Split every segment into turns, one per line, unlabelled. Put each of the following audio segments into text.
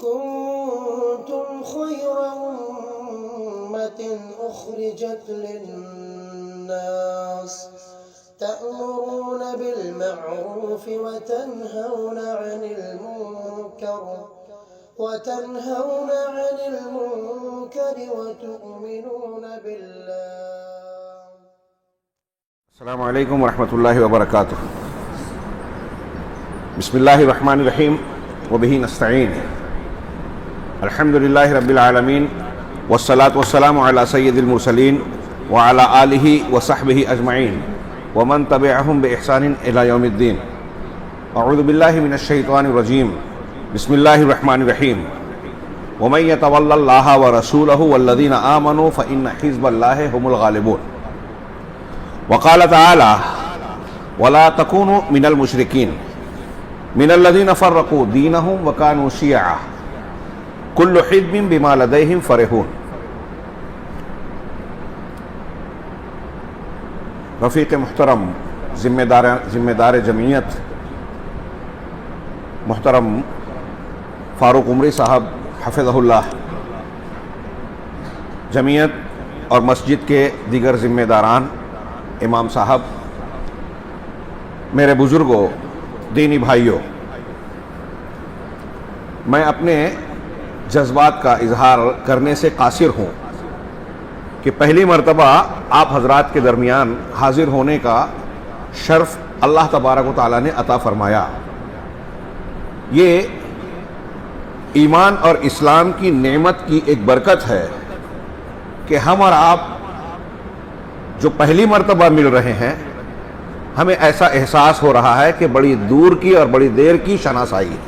كنتم خير أمة أخرجت للناس تأمرون بالمعروف وتنهون عن المنكر وتؤمنون بالله.
السلام علیکم ورحمۃ اللہ وبرکاتہ. بسم اللہ الرحمن الرحیم وبہ نستعین. الحمد للہ رب العالمین والصلاة والسلام علی سید المرسلین وعلی آلہ وصحبہ اجمعین ومن تبعہم بإحسان الی یوم الدین. اعوذ باللہ من الشیطان الرجیم. بسم اللہ الرحمن الرحیم. ومن یتول اللہ ورسولہ والذین آمنوا فإن حزب اللہ هم الغالبون. وقال تعالی ولا تکونوا من المشرکین من الذین فرقوا دینہم وکانوا شیعا کل حزب بما لدیہم فرحون. رفیق محترم ذمہ دار جمعیت محترم فاروق عمری صاحب حفظہ اللہ، جمعیت اور مسجد کے دیگر ذمہ داران، امام صاحب، میرے بزرگوں، دینی بھائیوں، میں اپنے جذبات کا اظہار کرنے سے قاصر ہوں کہ پہلی مرتبہ آپ حضرات کے درمیان حاضر ہونے کا شرف اللہ تبارک و تعالیٰ نے عطا فرمایا. یہ ایمان اور اسلام کی نعمت کی ایک برکت ہے کہ ہم اور آپ جو پہلی مرتبہ مل رہے ہیں، ہمیں ایسا احساس ہو رہا ہے کہ بڑی دور کی اور بڑی دیر کی شناسائی ہے.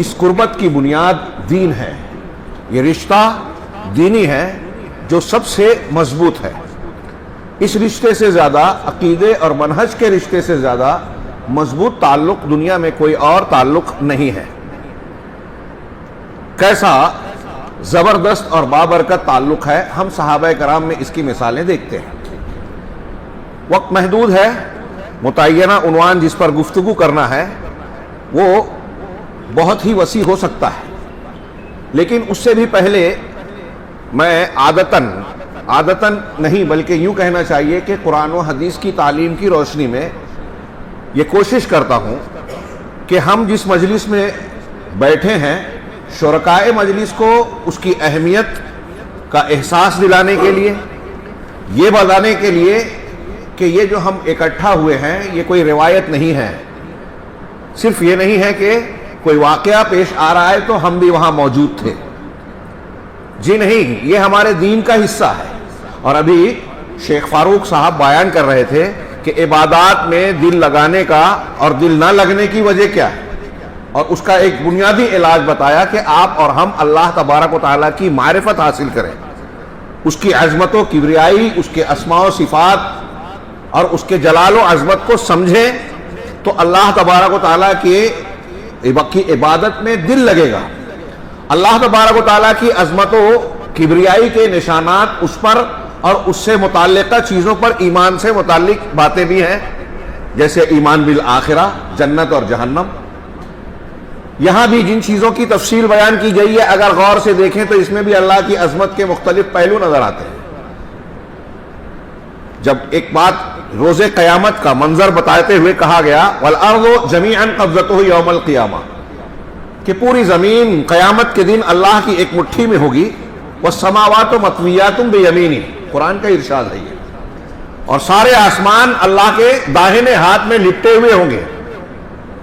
اس قربت کی بنیاد دین ہے. یہ رشتہ دینی ہے جو سب سے مضبوط ہے. اس رشتے سے زیادہ، عقیدے اور منہج کے رشتے سے زیادہ مضبوط تعلق دنیا میں کوئی اور تعلق نہیں ہے. کیسا زبردست اور بابرکت تعلق ہے، ہم صحابہ کرام میں اس کی مثالیں دیکھتے ہیں. وقت محدود ہے، متعینہ عنوان جس پر گفتگو کرنا ہے وہ بہت ہی وسیع ہو سکتا ہے، لیکن اس سے بھی پہلے میں عادتاً نہیں بلکہ یوں کہنا چاہیے کہ قرآن و حدیث کی تعلیم کی روشنی میں یہ کوشش کرتا ہوں کہ ہم جس مجلس میں بیٹھے ہیں، شرکائے مجلس کو اس کی اہمیت کا احساس دلانے کے لیے، یہ بتانے کے لیے کہ یہ جو ہم اکٹھا ہوئے ہیں یہ کوئی روایت نہیں ہے. صرف یہ نہیں ہے کہ کوئی واقعہ پیش آ رہا ہے تو ہم بھی وہاں موجود تھے. جی نہیں، یہ ہمارے دین کا حصہ ہے. اور ابھی شیخ فاروق صاحب بیان کر رہے تھے کہ عبادات میں دل لگانے کا اور دل نہ لگنے کی وجہ کیا ہے، اور اس کا ایک بنیادی علاج بتایا کہ آپ اور ہم اللہ تبارک و تعالیٰ کی معرفت حاصل کریں، اس کی عظمت و کبریائی، اس کے اسماء و صفات اور اس کے جلال و عظمت کو سمجھیں تو اللہ تبارک و تعالیٰ کی عبادت میں دل لگے گا. اللہ تبارک و تعالیٰ کی عظمت و کبریائی کے نشانات اس پر اور اس سے متعلقہ چیزوں پر ایمان سے متعلق باتیں بھی ہیں، جیسے ایمان بالآخرہ، جنت اور جہنم. یہاں بھی جن چیزوں کی تفصیل بیان کی گئی ہے اگر غور سے دیکھیں تو اس میں بھی اللہ کی عظمت کے مختلف پہلو نظر آتے ہیں. جب ایک بات روز قیامت کا منظر بتاتے ہوئے کہا گیا وَالْأَرْضُ جَمِيعًا قَبْضَتُهُ يَوْمَ الْقِيَامَةِ، کہ پوری زمین قیامت کے دن اللہ کی ایک مٹھی میں ہوگی. وَالسَّمَاوَاتُ مَطْوِيَّاتٌ بِيَمِينِهِ، قرآن کا ارشاد ہے یہ. اور سارے آسمان اللہ کے داہنے ہاتھ میں لپٹے ہوئے ہوں گے.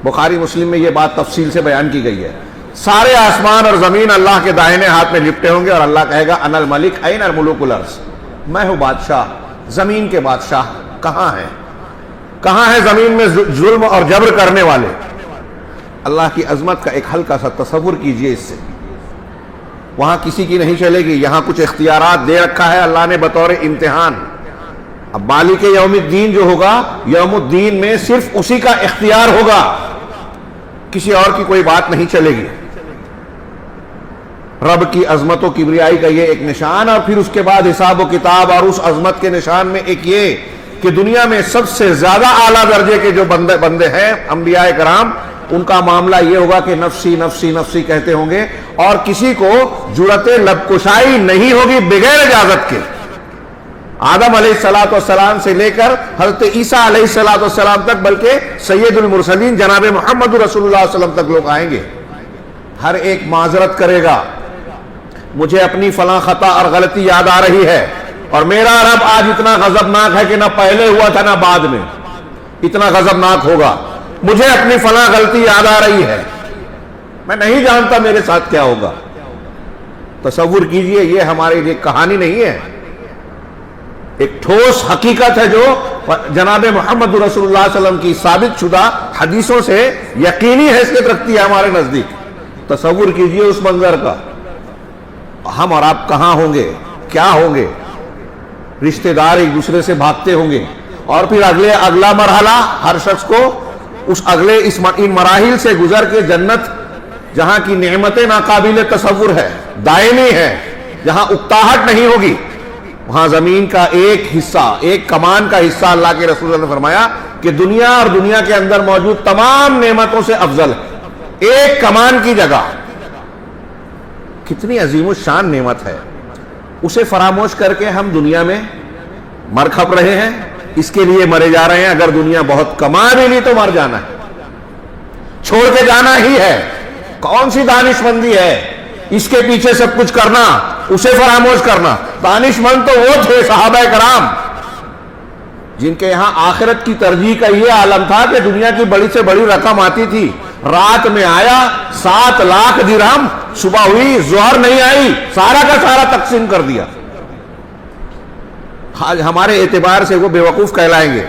بخاری مسلم میں یہ بات تفصیل سے بیان کی گئی ہے. سارے آسمان اور زمین اللہ کے داہنے ہاتھ میں لپٹے ہوں گے اور اللہ کہے گا انا الملک این الملوک الارض، میں ہوں بادشاہ، زمین کے بادشاہ کہاں ہیں؟ کہاں ہیں زمین میں ظلم اور جبر کرنے والے؟ اللہ کی عظمت کا ایک ہلکا سا تصور کیجئے اس سے. وہاں کسی کی نہیں چلے گی. یہاں کچھ اختیارات دے رکھا ہے اللہ نے بطور امتحان. اب مالک یوم الدین جو ہوگا، یوم الدین میں صرف اسی کا اختیار ہوگا، کسی اور کی کوئی بات نہیں چلے گی. رب کی عظمت و کبریائی کا یہ ایک نشان، اور پھر اس کے بعد حساب و کتاب اور اس عظمت کے نشان میں ایک یہ کہ دنیا میں سب سے زیادہ اعلیٰ درجے کے جو بندے ہیں انبیاء کرام، ان کا معاملہ یہ ہوگا کہ نفسی نفسی نفسی کہتے ہوں گے اور کسی کو جرأت لب کشائی نہیں ہوگی بغیر اجازت کے. آدم علیہ السلام سے لے کر حضرت عیسیٰ علیہ السلام تک، بلکہ سید المرسلین جناب محمد رسول اللہ صلی اللہ علیہ وسلم تک لوگ آئیں گے. ہر ایک معذرت کرے گا، مجھے اپنی فلاں خطا اور غلطی یاد آ رہی ہے اور میرا رب آج اتنا غضبناک ہے کہ نہ پہلے ہوا تھا نہ بعد میں اتنا غضبناک ہوگا، مجھے اپنی فلاں غلطی یاد آ رہی ہے، میں نہیں جانتا میرے ساتھ کیا ہوگا. تصور کیجئے، یہ ہمارے لیے کہانی نہیں ہے، ایک ٹھوس حقیقت ہے جو جناب محمد رسول اللہ صلی اللہ علیہ وسلم کی ثابت شدہ حدیثوں سے یقینی حیثیت رکھتی ہے ہمارے نزدیک. تصور کیجئے اس منظر کا، ہم اور آپ کہاں ہوں گے، کیا ہوں گے، رشتہ دار ایک دوسرے سے بھاگتے ہوں گے، اور پھر اگلا مرحلہ ہر شخص کو اس اگلے ان مراحل سے گزر کے جنت جہاں کی نعمتیں ناقابل تصور ہے، دائمی ہے، جہاں اکتاہٹ نہیں ہوگی، وہاں زمین کا ایک حصہ، ایک کمان کا حصہ اللہ کے رسول نے فرمایا کہ دنیا اور دنیا کے اندر موجود تمام نعمتوں سے افضل ہے، ایک کمان کی جگہ. کتنی عظیم الشان نعمت ہے، اسے فراموش کر کے ہم دنیا میں مر کھپ رہے ہیں، اس کے لیے مرے جا رہے ہیں. اگر دنیا بہت کما بھی لی تو مر جانا ہے، چھوڑ کے جانا ہی ہے. کون سی دانش مندی ہے اس کے پیچھے سب کچھ کرنا، اسے فراموش کرنا. دانش مند تو وہ تھے صحابہ کرام جن کے یہاں آخرت کی ترجیح کا یہ عالم تھا کہ دنیا کی بڑی سے بڑی رقم آتی تھی، رات میں آیا 7 لاکھ درہم، صبح ہوئی ظہر نہیں آئی، سارا کا سارا تقسیم کر دیا. آج ہمارے اعتبار سے وہ بیوقوف کہلائیں گے،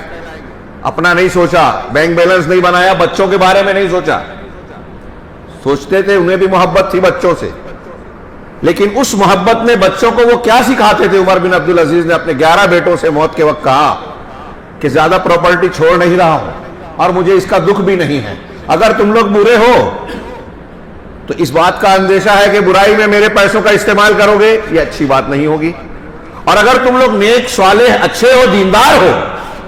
اپنا نہیں سوچا، بینک بیلنس نہیں بنایا، بچوں کے بارے میں نہیں سوچا. سوچتے تھے، انہیں بھی محبت تھی بچوں سے، لیکن اس محبت میں بچوں کو وہ کیا سکھاتے تھے؟ عمر بن عبدالعزیز نے اپنے 11 بیٹوں سے موت کے وقت کہا کہ زیادہ پراپرٹی چھوڑ نہیں رہا ہوں اور مجھے اس کا دکھ بھی نہیں ہے، اگر تم لوگ برے ہو تو اس بات کا اندیشہ ہے کہ برائی میں میرے پیسوں کا استعمال کرو گے، یہ اچھی بات نہیں ہوگی، اور اگر تم لوگ نیک صالح اچھے ہو دیندار ہو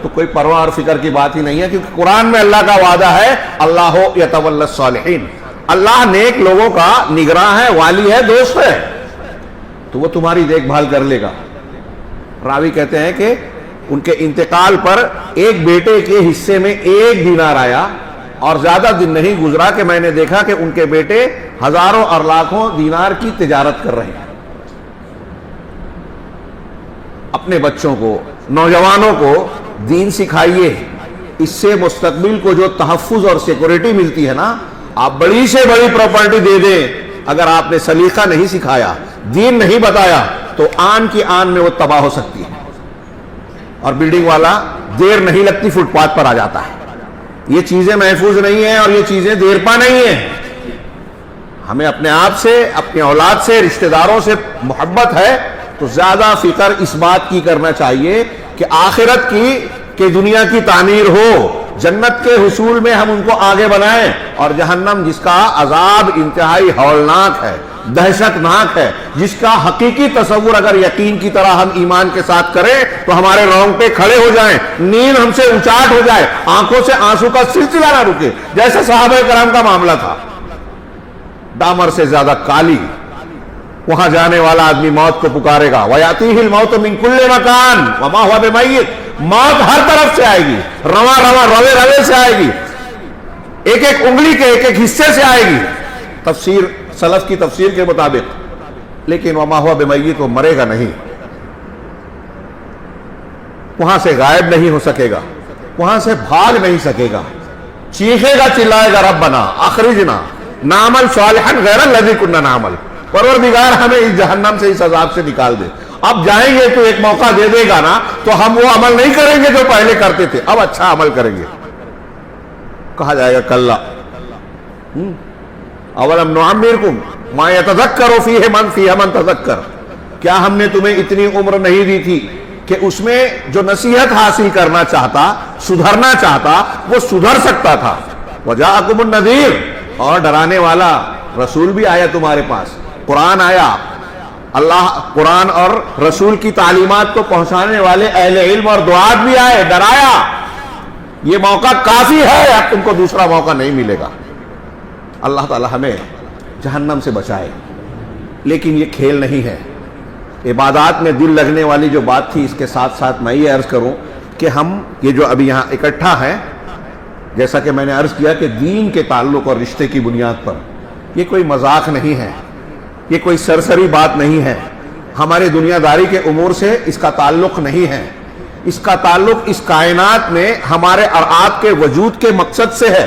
تو کوئی پرواہ اور فکر کی بات ہی نہیں ہے، کیونکہ قرآن میں اللہ کا وعدہ ہے اللہ یتولی الصالحین، اللہ نیک لوگوں کا نگراں ہے، والی ہے، دوست ہے، تو وہ تمہاری دیکھ بھال کر لے گا. راوی کہتے ہیں کہ ان کے انتقال پر ایک بیٹے کے حصے میں 1 دینار آیا اور زیادہ دن نہیں گزرا کہ میں نے دیکھا کہ ان کے بیٹے ہزاروں اور لاکھوں دینار کی تجارت کر رہے ہیں. اپنے بچوں کو، نوجوانوں کو دین سکھائیے، اس سے مستقبل کو جو تحفظ اور سیکورٹی ملتی ہے نا، آپ بڑی سے بڑی پراپرٹی دے دیں، اگر آپ نے سلیقہ نہیں سکھایا، دین نہیں بتایا تو آن کی آن میں وہ تباہ ہو سکتی ہے. اور بلڈنگ والا دیر نہیں لگتی فٹ پاتھ پر آ جاتا ہے. یہ چیزیں محفوظ نہیں ہیں اور یہ چیزیں دیر پا نہیں ہیں. ہمیں اپنے آپ سے، اپنی اولاد سے، رشتہ داروں سے محبت ہے تو زیادہ فکر اس بات کی کرنا چاہیے کہ آخرت کی، کہ دنیا کی تعمیر ہو، جنت کے حصول میں ہم ان کو آگے بنائیں، اور جہنم جس کا عذاب انتہائی ہولناک ہے، دہشت ناک ہے، جس کا حقیقی تصور اگر یقین کی طرح ہم ایمان کے ساتھ کریں تو ہمارے رونگٹے کھڑے ہو جائیں، نیند ہم سے اچاٹ ہو جائے، آنکھوں سے آنسو کا سلسلہ نہ رکے، جیسے صحابہ کرام کا معاملہ تھا. ڈامر سے زیادہ کالی، وہاں جانے والا آدمی موت کو پکارے گا، وَيَأْتِيهِ الْمَوْتُ مِنْ كُلِّ مَكَانٍ وَمَا هُوَ بِمَيِّتٍ، موت ہر طرف سے آئے گی، رواں رواں روے روے سے آئے گی، ایک ایک انگلی کے ایک ایک حصے سے آئے گی، تفسیر سلف کی تفسیر کے مطابق. لیکن وَمَا هُوَ بِمَيِّتٍ، وہ مرے گا نہیں، وہاں سے غائب نہیں ہو سکے گا، وہاں سے بھاگ نہیں سکے گا، چیخے گا، چلائے گا، ربنا اخرجنا نعمل صالحا غیر الذی کنا نعمل، پروردگار ہمیں اس جہنم سے، اس عذاب سے نکال دے. اب جائیں گے تو ایک موقع دے دے گا نا، تو ہم وہ عمل نہیں کریں گے جو پہلے کرتے تھے، اب اچھا عمل کریں گے. کہا جائے گا کلا اولم نعمرکم ما یتذکر فیہ من تذکر، کیا ہم نے تمہیں اتنی عمر نہیں دی تھی کہ اس میں جو نصیحت حاصل کرنا چاہتا، سدھرنا چاہتا، وہ سدھر سکتا تھا. وجاءکم النذیر، اور ڈرانے والا رسول بھی آیا تمہارے پاس، قرآن آیا، اللہ قرآن اور رسول کی تعلیمات کو پہنچانے والے اہل علم اور دعات بھی آئے، ڈرایا. یہ موقع کافی ہے، اب تم کو دوسرا موقع نہیں ملے گا. اللہ تعالی ہمیں جہنم سے بچائے. لیکن یہ کھیل نہیں ہے. عبادات میں دل لگنے والی جو بات تھی، اس کے ساتھ ساتھ میں یہ عرض کروں کہ ہم یہ جو ابھی یہاں اکٹھا ہیں، جیسا کہ میں نے عرض کیا کہ دین کے تعلق اور رشتے کی بنیاد پر، یہ کوئی مذاق نہیں ہے، یہ کوئی سرسری بات نہیں ہے، ہمارے دنیا داری کے امور سے اس کا تعلق نہیں ہے. اس کا تعلق اس کائنات میں ہمارے اور آپ کے وجود کے مقصد سے ہے.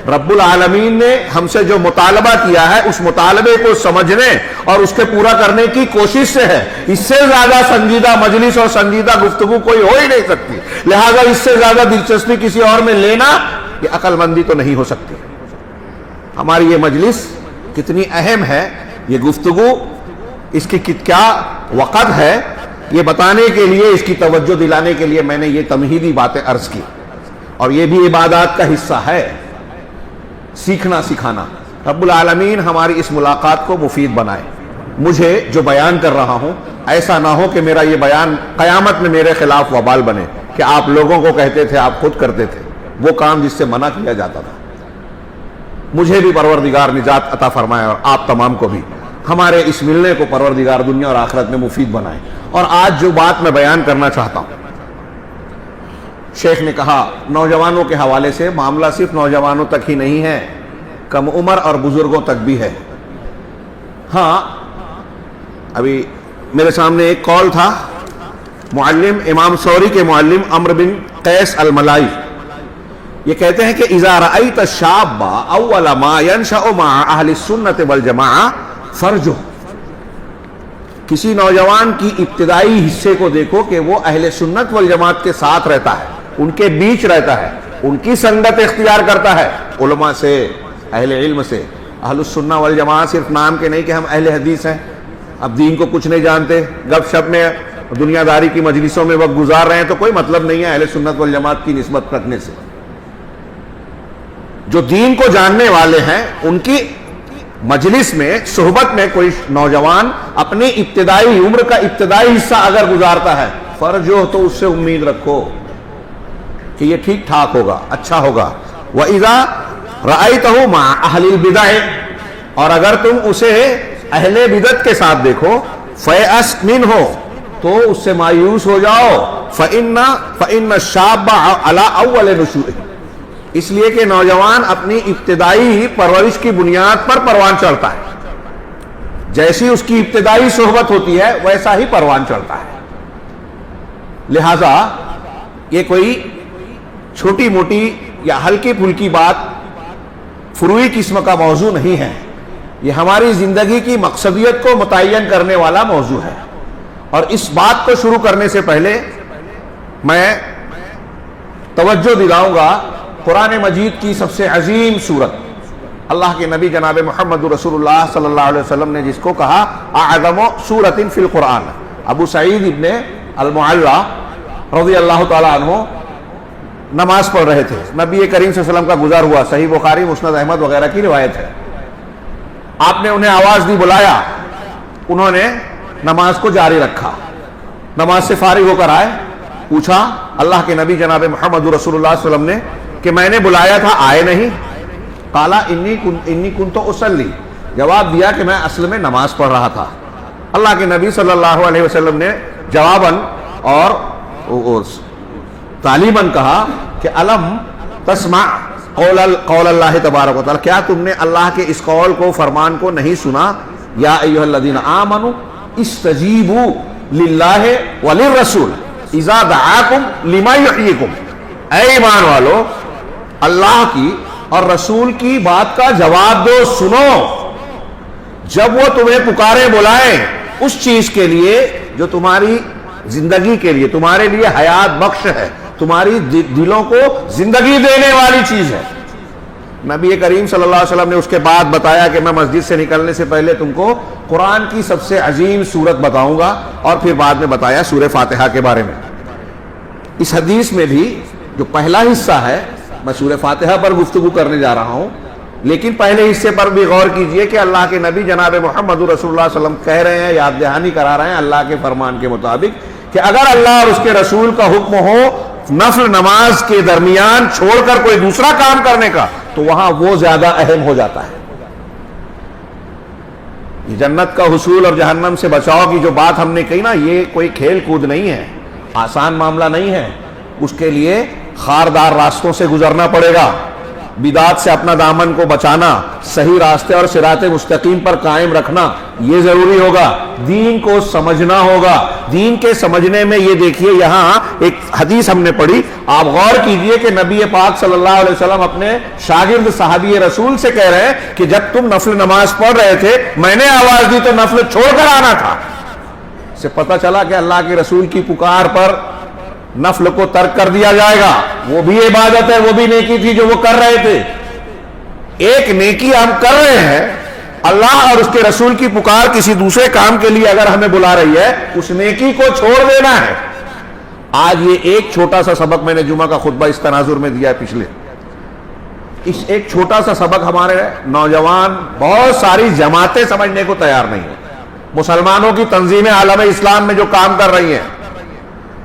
رب العالمین نے ہم سے جو مطالبہ کیا ہے، اس مطالبے کو سمجھنے اور اس کے پورا کرنے کی کوشش سے ہے. اس سے زیادہ سنجیدہ مجلس اور سنجیدہ گفتگو کوئی ہو ہی نہیں سکتی. لہذا اس سے زیادہ دلچسپی کسی اور میں لینا یہ عقل مندی تو نہیں ہو سکتی. ہماری یہ مجلس کتنی اہم ہے، یہ گفتگو اس کی کیا وقت ہے، یہ بتانے کے لیے، اس کی توجہ دلانے کے لیے میں نے یہ تمہیدی باتیں عرض کی. اور یہ بھی عبادات کا حصہ ہے، سیکھنا سکھانا. رب العالمین ہماری اس ملاقات کو مفید بنائے. مجھے جو بیان کر رہا ہوں ایسا نہ ہو کہ میرا یہ بیان قیامت میں میرے خلاف وبال بنے کہ آپ لوگوں کو کہتے تھے، آپ خود کرتے تھے وہ کام جس سے منع کیا جاتا تھا. مجھے بھی پروردگار نجات عطا فرمائے اور آپ تمام کو بھی ہمارے اس ملنے کو پروردگار دنیا اور آخرت میں مفید بنائے. اور آج جو بات میں بیان کرنا چاہتا ہوں، شیخ نے کہا نوجوانوں کے حوالے سے، معاملہ صرف نوجوانوں تک ہی نہیں ہے، کم عمر اور بزرگوں تک بھی ہے. ہاں، ابھی میرے سامنے ایک کال تھا، معلم امام ثوری کے معلم عمرو بن قیس الملائی، یہ کہتے ہیں کہ اذا رأیت الشاب اول ما ينشأ مع اہل السنت والجماعہ فرجہ. کسی نوجوان کی ابتدائی حصے کو دیکھو کہ وہ اہل سنت والجماعت کے ساتھ رہتا ہے، ان کے بیچ رہتا ہے، ان کی سنگت اختیار کرتا ہے، علماء سے، اہل علم سے. اہل السنہ والجماعت صرف نام کے نہیں کہ ہم اہل حدیث ہیں، اب دین کو کچھ نہیں جانتے، گپ شپ میں دنیا داری کی مجلسوں میں وقت گزار رہے ہیں، تو کوئی مطلب نہیں ہے اہل سنت والجماعت کی نسبت رکھنے سے. جو دین کو جاننے والے ہیں ان کی مجلس میں، صحبت میں کوئی نوجوان اپنی ابتدائی عمر کا ابتدائی حصہ اگر گزارتا ہے، فرض ہو تو اس سے امید رکھو کہ یہ ٹھیک ٹھاک ہوگا، اچھا ہوگا. وَإِذَا رَأَيْتَهُ مَعَ أَهْلِ الْبِدَعِ، اور اگر تم اسے اہل بدعت کے ساتھ دیکھو، فَيَأْسْ مِنْهُ، تو اس سے مایوس ہو جاؤ. فَإِنَّ الشَّابَّ عَلَىٰ أَوَّلِ نُشُوئِهِ، اس لیے کہ نوجوان اپنی ابتدائی پرورش کی بنیاد پر پروان چڑھتا ہے. جیسی اس کی ابتدائی صحبت ہوتی ہے ویسا ہی پروان چڑھتا ہے. لہذا یہ کوئی چھوٹی موٹی یا ہلکی پھلکی بات، فروعی قسم کا موضوع نہیں ہے، یہ ہماری زندگی کی مقصدیت کو متعین کرنے والا موضوع ہے. اور اس بات کو شروع کرنے سے پہلے میں توجہ دلاؤں گا قرآن مجید کی سب سے عظیم سورت، اللہ کے نبی جناب محمد رسول اللہ صلی اللہ علیہ وسلم نے جس کو کہا اعظم سورۃ فی القرآن. ابو سعید ابن المعلا رضی اللہ تعالی عنہ نماز پڑھ رہے تھے، نبی کریم صلی اللہ علیہ وسلم کا گزار ہوا، صحیح بخاری، مسند احمد وغیرہ کی روایت ہے. آپ نے انہیں آواز دی، بلایا، انہوں نے نماز کو جاری رکھا. نماز سے فارغ ہو کر آئے، پوچھا اللہ کے نبی جناب محمد رسول اللہ صلی اللہ علیہ وسلم نے کہ میں نے بلایا تھا، آئے نہیں؟ قالا انی کنت اصلی، جواب دیا کہ میں اصل میں نماز پڑھ رہا تھا. اللہ کے نبی صلی اللہ علیہ وسلم نے جواباً اور تعلیماً کہا کہ الم تسمع قول اللہ تبارک و تعالی، کیا تم نے اللہ کے اس قول کو، فرمان کو نہیں سنا؟ یا ایھا الذین آمنوا استجیبوا للہ وللرسول اذا دعاکم لما یحییکم. اے ایمان والو، اللہ کی اور رسول کی بات کا جواب دو، سنو جب وہ تمہیں پکارے بلائیں اس چیز کے لیے جو تمہاری زندگی کے لیے، تمہارے لیے حیات بخش ہے، تمہاری دلوں کو زندگی دینے والی چیز ہے. نبی کریم صلی اللہ علیہ وسلم نے اس کے بعد بتایا کہ میں مسجد سے نکلنے سے پہلے تم کو قرآن کی سب سے عظیم سورت بتاؤں گا، اور پھر بعد میں بتایا سورہ فاتحہ کے بارے میں. اس حدیث میں بھی جو پہلا حصہ ہے، میں سورہ فاتحہ پر گفتگو کرنے جا رہا ہوں، لیکن پہلے حصے پر بھی غور کیجئے کہ اللہ کے نبی جناب محمد رسول اللہ صلی اللہ علیہ وسلم کہہ رہے ہیں، یاد دہانی کرا رہے ہیں اللہ کے فرمان کے مطابق کہ اگر اللہ اور اس کے رسول کا حکم ہو نفل نماز کے درمیان چھوڑ کر کوئی دوسرا کام کرنے کا، تو وہاں وہ زیادہ اہم ہو جاتا ہے. یہ جنت کا حصول اور جہنم سے بچاؤ کی جو بات ہم نے کہی نا، یہ کوئی کھیل کود نہیں ہے، آسان معاملہ نہیں ہے. اس کے لیے خاردار راستوں سے گزرنا پڑے گا، بدعات سے اپنا دامن کو بچانا، صحیح راستے اور صراط مستقیم پر قائم رکھنا یہ ضروری ہوگا. دین کو سمجھنا ہوگا. دین کے سمجھنے میں یہ دیکھیے، یہاں ایک حدیث ہم نے پڑھی، آپ غور کیجئے کہ نبی پاک صلی اللہ علیہ وسلم اپنے شاگرد صحابی رسول سے کہہ رہے ہیں کہ جب تم نفل نماز پڑھ رہے تھے میں نے آواز دی تو نفل چھوڑ کر آنا تھا. اس سے پتہ چلا کہ اللہ کے رسول کی پکار پر نفل کو ترک کر دیا جائے گا. وہ بھی عبادت ہے، وہ بھی نیکی تھی جو وہ کر رہے تھے. ایک نیکی ہم کر رہے ہیں، اللہ اور اس کے رسول کی پکار کسی دوسرے کام کے لیے اگر ہمیں بلا رہی ہے، اس نیکی کو چھوڑ دینا ہے. آج یہ ایک چھوٹا سا سبق میں نے جمعہ کا خطبہ اس تناظر میں دیا ہے پچھلے، اس ایک چھوٹا سا سبق ہمارے نوجوان بہت ساری جماعتیں سمجھنے کو تیار نہیں ہیں. مسلمانوں کی تنظیمیں عالم اسلام میں جو کام کر رہی ہیں،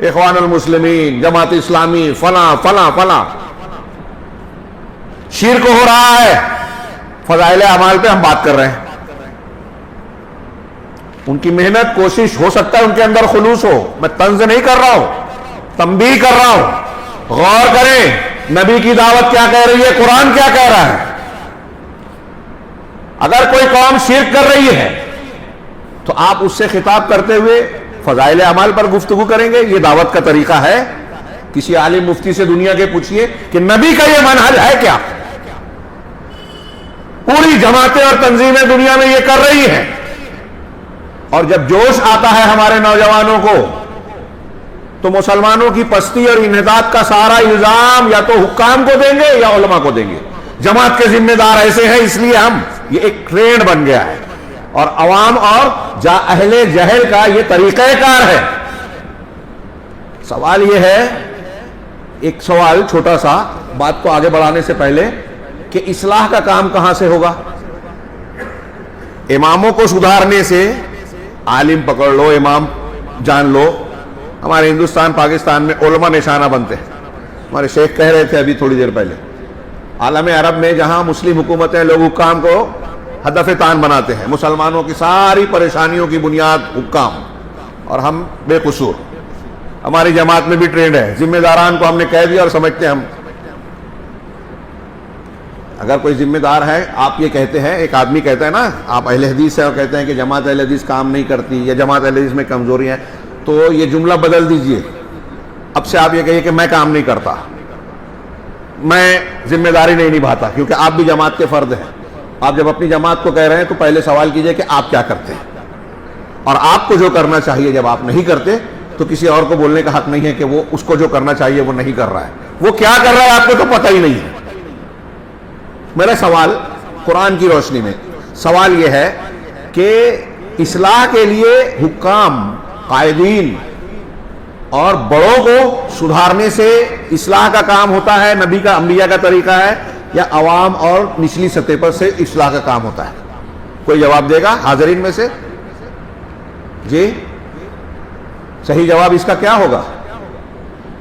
اخوان المسلمین، جماعت اسلامی، فلاں فلاں فلاں، شرک ہو رہا ہے. فضائل اعمال پہ ہم بات کر رہے ہیں. ان کی محنت کوشش ہو سکتا ہے ان کے اندر خلوص ہو، میں طنز نہیں کر رہا ہوں، تنبیہ کر رہا ہوں. غور کریں نبی کی دعوت کیا کہہ رہی ہے، قرآن کیا کہہ رہا ہے. اگر کوئی قوم شرک کر رہی ہے تو آپ اس سے خطاب کرتے ہوئے فضائل اعمال پر گفتگو کریں گے؟ یہ دعوت کا طریقہ ہے؟ کسی عالم مفتی سے دنیا کے پوچھئے کہ نبی کا یہ منہج ہے کیا؟ پوری جماعتیں اور تنظیمیں دنیا میں یہ کر رہی ہیں، اور جب جوش آتا ہے ہمارے نوجوانوں کو تو مسلمانوں کی پستی اور انحطاط کا سارا الزام یا تو حکام کو دیں گے یا علماء کو دیں گے. جماعت کے ذمہ دار ایسے ہیں، اس لیے ہم یہ ایک ٹرینڈ بن گیا ہے، اور عوام اور اہل جہل کا یہ طریقہ کار ہے. سوال یہ ہے، ایک سوال چھوٹا سا بات کو آگے بڑھانے سے پہلے، کہ اصلاح کا کام کہاں سے ہوگا؟ اماموں کو سدھارنے سے، عالم پکڑ لو، امام جان لو. ہمارے ہندوستان پاکستان میں علماء نشانہ بنتے ہیں. ہمارے شیخ کہہ رہے تھے ابھی تھوڑی دیر پہلے، عالم عرب میں جہاں مسلم حکومتیں لوگ حکام کو ہدف تان بناتے ہیں، مسلمانوں کی ساری پریشانیوں کی بنیاد حکام، اور ہم بے قصور. ہماری جماعت میں بھی ٹرینڈ ہے، ذمہ داران کو ہم نے کہہ دیا اور سمجھتے ہیں ہم. اگر کوئی ذمہ دار ہے، آپ یہ کہتے ہیں، ایک آدمی کہتا ہے نا، آپ اہل حدیث سے اور کہتے ہیں کہ جماعت اہل حدیث کام نہیں کرتی یا جماعت اہل حدیث میں کمزوری ہیں، تو یہ جملہ بدل دیجئے. اب سے آپ یہ کہیے کہ میں کام نہیں کرتا، میں ذمہ داری نہیں نبھاتا، کیونکہ آپ بھی جماعت کے فرد ہیں. آپ جب اپنی جماعت کو کہہ رہے ہیں تو پہلے سوال کیجئے کہ آپ کیا کرتے ہیں، اور آپ کو جو کرنا چاہیے جب آپ نہیں کرتے تو کسی اور کو بولنے کا حق نہیں ہے کہ وہ اس کو جو کرنا چاہیے وہ نہیں کر رہا ہے. وہ کیا کر رہا ہے آپ کو تو پتہ ہی نہیں ہے. میرا سوال قرآن کی روشنی میں سوال یہ ہے کہ اصلاح کے لیے حکام، قائدین اور بڑوں کو سدھارنے سے اصلاح کا کام ہوتا ہے، نبی کا انبیاء کا طریقہ ہے، یا عوام اور نچلی سطح پر سے اصلاح کا کام ہوتا ہے؟ کوئی جواب دے گا حاضرین میں سے؟ جی صحیح جواب اس کا کیا ہوگا؟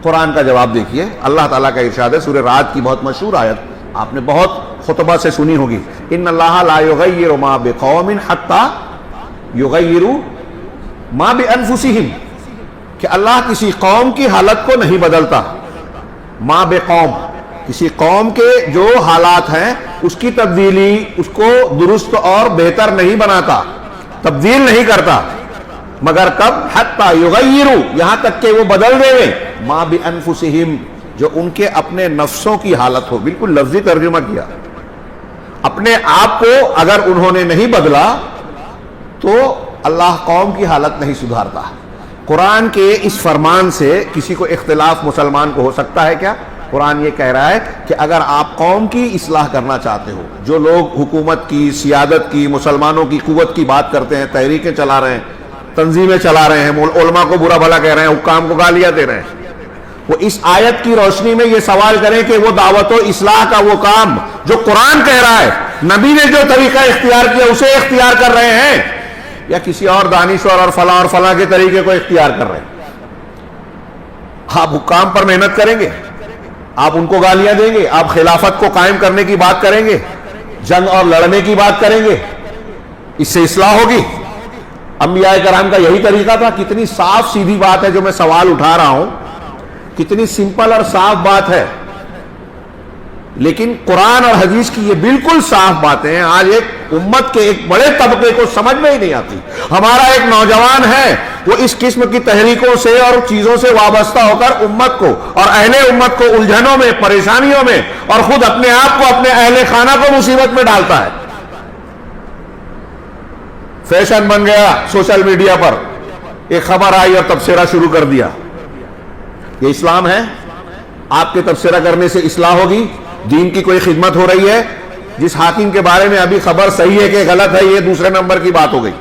قرآن کا جواب دیکھیے. اللہ تعالیٰ کا ارشاد ہے، سورہ رعد کی بہت مشہور آیت، آپ نے بہت خطبہ سے سنی ہوگی، ان اللہ لا یغیر ما بقوم حتی یغیروا ما بانفسہم، کہ اللہ کسی قوم کی حالت کو نہیں بدلتا. ما بقوم، کسی قوم کے جو حالات ہیں اس کی تبدیلی، اس کو درست اور بہتر نہیں بناتا، تبدیل نہیں کرتا، مگر کب؟ حتی یغیروا، یہاں تک کہ وہ بدل دے ما بانفسہم، جو ان کے اپنے نفسوں کی حالت ہو. بالکل لفظی ترجمہ کیا. اپنے آپ کو اگر انہوں نے نہیں بدلا تو اللہ قوم کی حالت نہیں سدھارتا. قرآن کے اس فرمان سے کسی کو اختلاف مسلمان کو ہو سکتا ہے کیا؟ قرآن یہ کہہ رہا ہے کہ اگر آپ قوم کی اصلاح کرنا چاہتے ہو، جو لوگ حکومت کی، سیادت کی، مسلمانوں کی قوت کی بات کرتے ہیں، تحریکیں چلا رہے ہیں، تنظیمیں چلا رہے ہیں، علماء کو برا بھلا کہہ رہے ہیں، حکام کو گالیاں دے رہے ہیں، وہ اس آیت کی روشنی میں یہ سوال کریں کہ وہ دعوت و اصلاح کا وہ کام جو قرآن کہہ رہا ہے، نبی نے جو طریقہ اختیار کیا اسے اختیار کر رہے ہیں، یا کسی اور دانشور اور فلاں کے طریقے کو اختیار کر رہے ہیں. آپ حکام پر محنت کریں گے، آپ ان کو گالیاں دیں گے، آپ خلافت کو قائم کرنے کی بات کریں گے، جنگ اور لڑنے کی بات کریں گے، اس سے اصلاح ہوگی. انبیاء کرام کا یہی طریقہ تھا. کتنی صاف سیدھی بات ہے جو میں سوال اٹھا رہا ہوں, کتنی سمپل اور صاف بات ہے, لیکن قرآن اور حدیث کی یہ بالکل صاف باتیں ہیں آج ایک امت کے ایک بڑے طبقے کو سمجھ میں ہی نہیں آتی. ہمارا ایک نوجوان ہے, وہ اس قسم کی تحریکوں سے اور چیزوں سے وابستہ ہو کر امت کو اور اہل امت کو الجھنوں میں, پریشانیوں میں, اور خود اپنے آپ کو, اپنے اہل خانہ کو مصیبت میں ڈالتا ہے. فیشن بن گیا سوشل میڈیا پر, ایک خبر آئی اور تبصرہ شروع کر دیا. یہ اسلام ہے؟ آپ کے تبصرہ کرنے سے اصلاح ہوگی؟ دین کی کوئی خدمت ہو رہی ہے؟ جس حاکم کے بارے میں ابھی خبر صحیح ہے کہ غلط ہے, یہ دوسرے نمبر کی بات ہو گئی.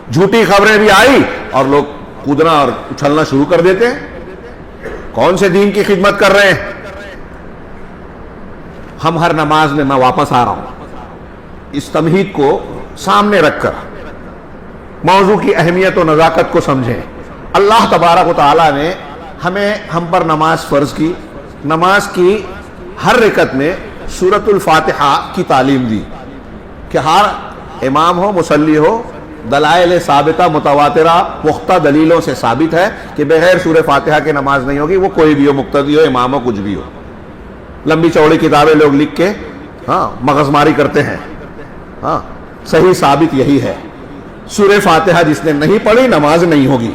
جھوٹی خبریں بھی آئی اور لوگ کودنا اور اچھلنا شروع کر دیتے ہیں. کون سے دین کی خدمت کر رہے ہیں؟ ہم ہر نماز میں, میں واپس آ رہا ہوں, اس تمہید کو سامنے رکھ کر موضوع کی اہمیت و نزاکت کو سمجھیں. اللہ تبارک و تعالیٰ نے ہم پر نماز فرض کی. نماز کی ہر رکعت میں سورۃ الفاتحہ کی تعلیم دی کہ ہر امام ہو, مصلی ہو, دلائل ثابتہ متواترہ پختہ دلیلوں سے ثابت ہے کہ بغیر سورہ فاتحہ کے نماز نہیں ہوگی. وہ کوئی بھی ہو, مقتدی ہو, امام ہو, کچھ بھی ہو. لمبی چوڑی کتابیں لوگ لکھ کے مغز ماری کرتے ہیں. صحیح ثابت یہی ہے, سورہ فاتحہ جس نے نہیں پڑھی نماز نہیں ہوگی.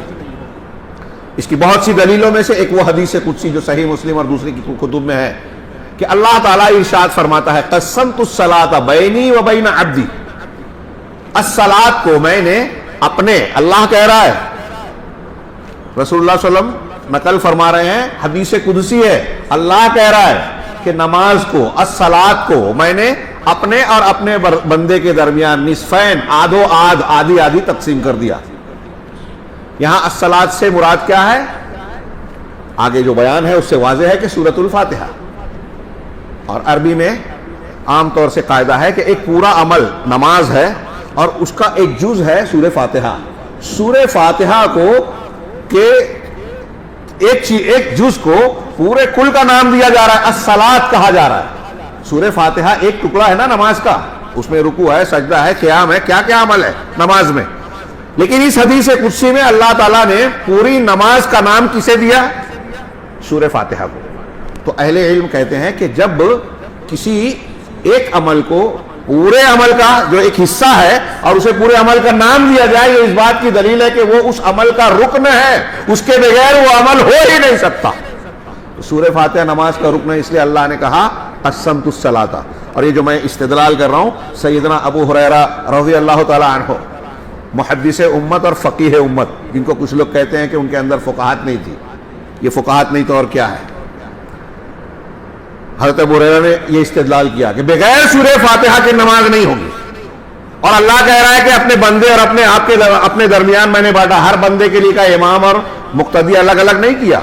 اس کی بہت سی دلیلوں میں سے ایک وہ حدیث قدسی جو صحیح مسلم اور دوسری کتب میں ہے کہ اللہ تعالیٰ ارشاد فرماتا ہے, قسمت الصلاۃ بینی و بین عبدی. الصلاۃ کو میں نے اپنے, اللہ کہہ رہا ہے, رسول اللہ صلی اللہ علیہ وسلم نقل فرما رہے ہیں, حدیث قدسی ہے, اللہ کہہ رہا ہے کہ نماز کو, الصلاۃ کو میں نے اپنے اور اپنے بندے کے درمیان نصفین, آدھو آدھ, آدھی آدھی تقسیم کر دیا. یہاں الصلاۃ سے مراد کیا ہے؟ آگے جو بیان ہے اس سے واضح ہے کہ سورۃ الفاتحہ. اور عربی میں عام طور سے قاعدہ ہے کہ ایک پورا عمل نماز ہے اور اس کا ایک جز ہے سورہ فاتحہ. سورہ فاتحہ کو کہ ایک جز کو پورے کل کا نام دیا جا رہا ہے, الصلاۃ کہا جا رہا ہے. سورہ فاتحہ ایک ٹکڑا ہے نا نماز کا, اس میں رکوع ہے, سجدہ ہے, قیام ہے, کیا کیا عمل ہے نماز میں. لیکن اس حدیث قدسی میں اللہ تعالیٰ نے پوری نماز کا نام کسے دیا؟ سورہ فاتحہ کو. تو اہل علم کہتے ہیں کہ جب کسی ایک عمل کو, پورے عمل کا جو ایک حصہ ہے, اور اسے پورے عمل کا نام دیا جائے, یہ اس بات کی دلیل ہے کہ وہ اس عمل کا رکن ہے, اس کے بغیر وہ عمل ہو ہی نہیں سکتا. تو سورہ فاتحہ نماز کا رکن ہے, اس لیے اللہ نے کہا قسمت الصلاۃ. اور یہ جو میں استدلال کر رہا ہوں, سیدنا ابو ہریرہ رضی اللہ تعالی عنہ, محدث امت اور فقیہ امت, جن کو کچھ لوگ کہتے ہیں کہ ان کے اندر فقاہت نہیں تھی. یہ فقاہت نہیں تو اور کیا ہے؟ حضرت ابو ہریرہ نے یہ استدلال کیا کہ بغیر سورہ فاتحہ کی نماز نہیں ہوگی. اور اللہ کہہ رہا ہے کہ اپنے بندے اور اپنے آپ کے اپنے درمیان میں نے بانٹا. ہر بندے کے لیے کا امام اور مقتدی الگ الگ نہیں کیا.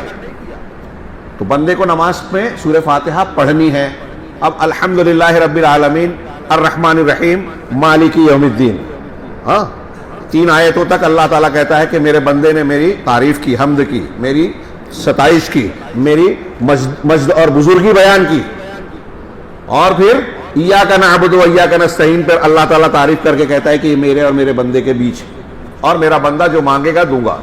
تو بندے کو نماز میں سورہ فاتحہ پڑھنی ہے. اب الحمدللہ رب العالمین الرحمن الرحیم مالک یوم الدین, 3 آیتوں تک اللہ تعالیٰ کہتا ہے کہ میرے بندے نے میری تعریف کی, حمد کی, میری ستائش کی, میری مجد اور بزرگی بیان کی. اور پھر ایاک نعبد و ایاک نستعین پر اللہ تعالیٰ تعریف کر کے کہتا ہے کہ یہ میرے اور میرے بندے کے بیچ, اور میرا بندہ جو مانگے گا دوں گا.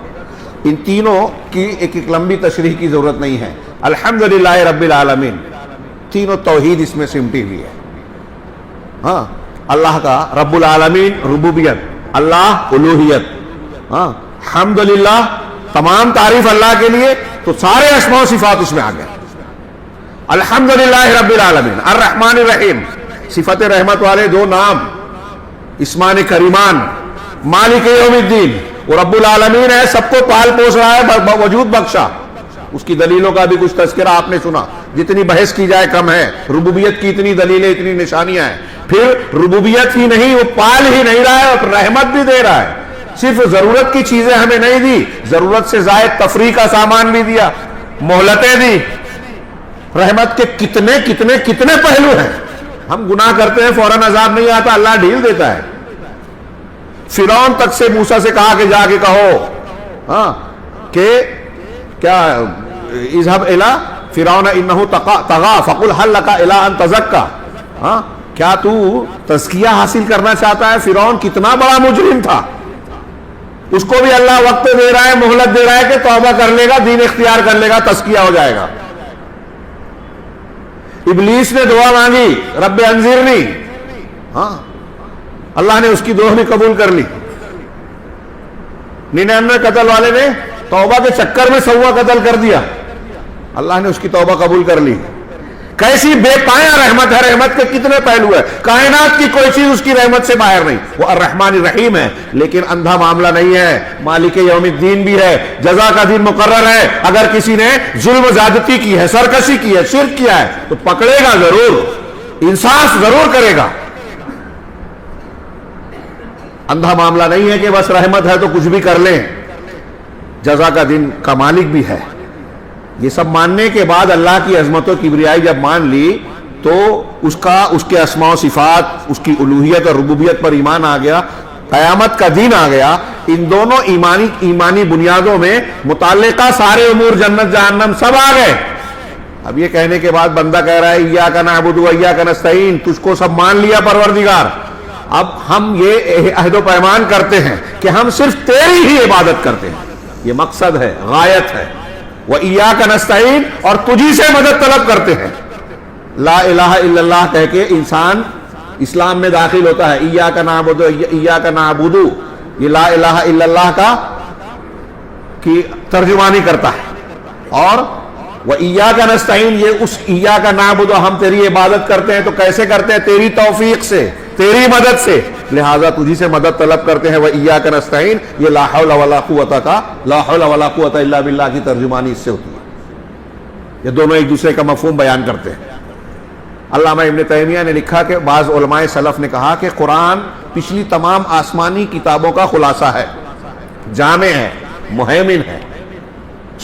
ان تینوں کی ایک لمبی تشریح کی ضرورت نہیں ہے. الحمدللہ رب العالمین, تینوں توحید اس میں سمٹی ہوئی ہے. اللہ کا رب العالمین ربوبیت, اللہ الوہیت, حمدللہ تمام تعریف اللہ کے لیے, تو سارے اسماء و صفات اس میں آ گئے. الحمدللہ رب العالمین الرحمن الرحیم, صفت رحمت والے 2 نام, اسمان کریمان. مالک یوم الدین, وہ رب العالمین ہے, سب کو پال پوس رہا ہے, وجود بخشا. اس کی دلیلوں کا بھی کچھ تذکرہ آپ نے سنا, جتنی بحث کی جائے کم ہے. ربوبیت کی اتنی دلیلیں, اتنی نشانیاں ہیں. پھر ربوبیت ہی نہیں, وہ پال ہی نہیں رہا ہے اور رحمت بھی دے رہا ہے. صرف ضرورت کی چیزیں ہمیں نہیں دی, ضرورت سے زائد تفریح کا سامان بھی دیا, مہلتیں دی. رحمت کے کتنے کتنے کتنے پہلو ہیں. ہم گناہ کرتے ہیں, فوراً عذاب نہیں آتا, اللہ ڈھیل دیتا ہے. فرعون تک سے موسیٰ سے کہا کہ جا کے کہو کہ کیا, اذهب الى فرعون انه طغى فقل هل لك الى ان تزكى, کیا تو تزکیہ حاصل کرنا چاہتا ہے؟ فرعون کتنا بڑا مجرم تھا، اس کو بھی اللہ وقت دے رہا ہے، مہلت دے رہا ہے کہ توبہ کر لے گا، دین اختیار کر لے گا، تزکیہ ہو جائے گا۔ ابلیس نے دعا مانگی رب انذرنی، ہاں اللہ نے اس کی دعا بھی قبول کر لی۔ 99 قتل والے نے توبہ کے چکر میں 100 قتل کر دیا، اللہ نے اس کی توبہ قبول کر لی۔ کیسی بے پایا رحمت ہے، رحمت کے کتنے پہلو ہے، کائنات کی کوئی چیز اس کی رحمت سے باہر نہیں۔ وہ الرحمن الرحیم ہے، لیکن اندھا معاملہ نہیں ہے، مالک یوم الدین بھی ہے، جزا کا دن مقرر ہے۔ اگر کسی نے ظلم و زیادتی کی ہے، سرکشی کی ہے، شرک کیا ہے تو پکڑے گا ضرور، انصاف ضرور کرے گا۔ اندھا معاملہ نہیں ہے کہ بس رحمت ہے تو کچھ بھی کر لیں، جزا کا دن کا مالک بھی ہے۔ یہ سب ماننے کے بعد اللہ کی عظمت و کبریائی جب مان لی تو اس کے اسماء و صفات، اس کی الوہیت اور ربوبیت پر ایمان آ گیا، قیامت کا دن آ گیا۔ ان دونوں ایمانی بنیادوں میں متعلقہ سارے امور جنت جہنم سب آ گئے۔ اب یہ کہنے کے بعد بندہ کہہ رہا ہے ایاک نعبد و ایاک نستعین، تجھ کو سب مان لیا پروردگار، اب ہم یہ عہد و پیمان کرتے ہیں کہ ہم صرف تیری ہی عبادت کرتے ہیں۔ یہ مقصد ہے، غایت ہے، وَإِيَّاكَ نَسْتَعِينُ، اور تجھی سے مدد طلب کرتے ہیں۔ لا الہ الا اللہ کہہ کے انسان اسلام میں داخل ہوتا ہے۔ ایاک نعبد ایاک نعبد، یہ لا الہ الا اللہ کا کی ترجمانی کرتا ہے، اور وَإِيَّاكَ نَسْتَعِينُ یہ اس ایاک نعبد، ہم تیری عبادت کرتے ہیں تو کیسے کرتے ہیں؟ تیری توفیق سے، تیری مدد سے، لہذا تجھی سے مدد طلب کرتے ہیں۔ وَإِيَّاكَ نَسْتَعِينُ یہ لا حول ولا قوت کا، لا حول ولا قوت الا باللہ کی ترجمانی اس سے ہوتی ہے۔ یہ دونوں ایک دوسرے کا مفہوم بیان کرتے ہیں۔ علامہ ابن تیمیہ نے لکھا کہ بعض علماء سلف نے کہا کہ قرآن پچھلی تمام آسمانی کتابوں کا خلاصہ ہے، جامع ہے، مہیمن ہے۔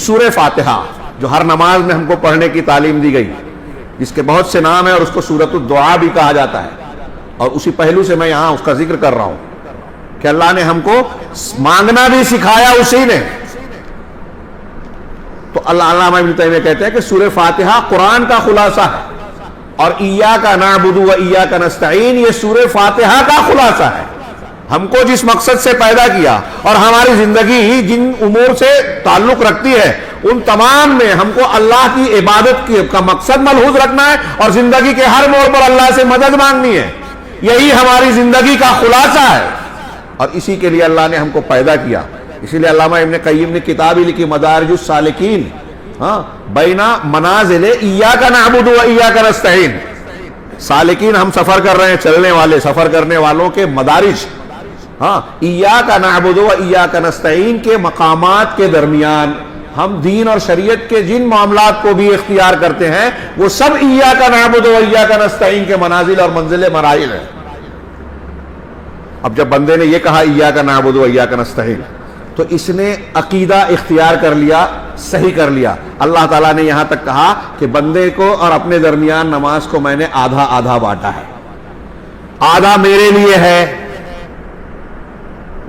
سورہ فاتحہ جو ہر نماز میں ہم کو پڑھنے کی تعلیم دی گئی، جس کے بہت سے نام ہیں اور اس کو سورۃ الدعاء بھی کہا جاتا ہے، اور اسی پہلو سے میں یہاں اس کا ذکر کر رہا ہوں کہ اللہ نے ہم کو مانگنا بھی سکھایا اسی نے۔ تو علامہ ابن تیمیہ کہتے ہیں کہ سورہ فاتحہ قرآن کا خلاصہ ہے، اور ایاک نعبد و ایاک نستعین یہ سورہ فاتحہ کا خلاصہ ہے۔ ہم کو جس مقصد سے پیدا کیا اور ہماری زندگی جن امور سے تعلق رکھتی ہے، ان تمام میں ہم کو اللہ کی عبادت کا مقصد ملحوظ رکھنا ہے، اور زندگی کے ہر موڑ پر اللہ سے مدد مانگنی ہے۔ یہی ہماری زندگی کا خلاصہ ہے، اور اسی کے لیے اللہ نے ہم کو پیدا کیا۔ اسی لیے علامہ ابن قیم نے کتاب ہی لکھی مدارج السالکین، بین منازل ایاک نعبد و ایاک نستعین۔ سالکین ہم سفر کر رہے ہیں، چلنے والے، سفر کرنے والوں کے مدارج، ایاک نعبد و ایاک نستعین کے مقامات کے درمیان ہم دین اور شریعت کے جن معاملات کو بھی اختیار کرتے ہیں وہ سب ایاک نعبد و ایاک نستعین کے منازل اور منزل مراحل ہیں۔ اب جب بندے نے یہ کہا ایاک نعبد و ایاک نستعین، تو اس نے عقیدہ اختیار کر لیا، صحیح کر لیا۔ اللہ تعالیٰ نے یہاں تک کہا کہ بندے کو اور اپنے درمیان نماز کو میں نے آدھا آدھا بانٹا ہے، آدھا میرے لیے ہے،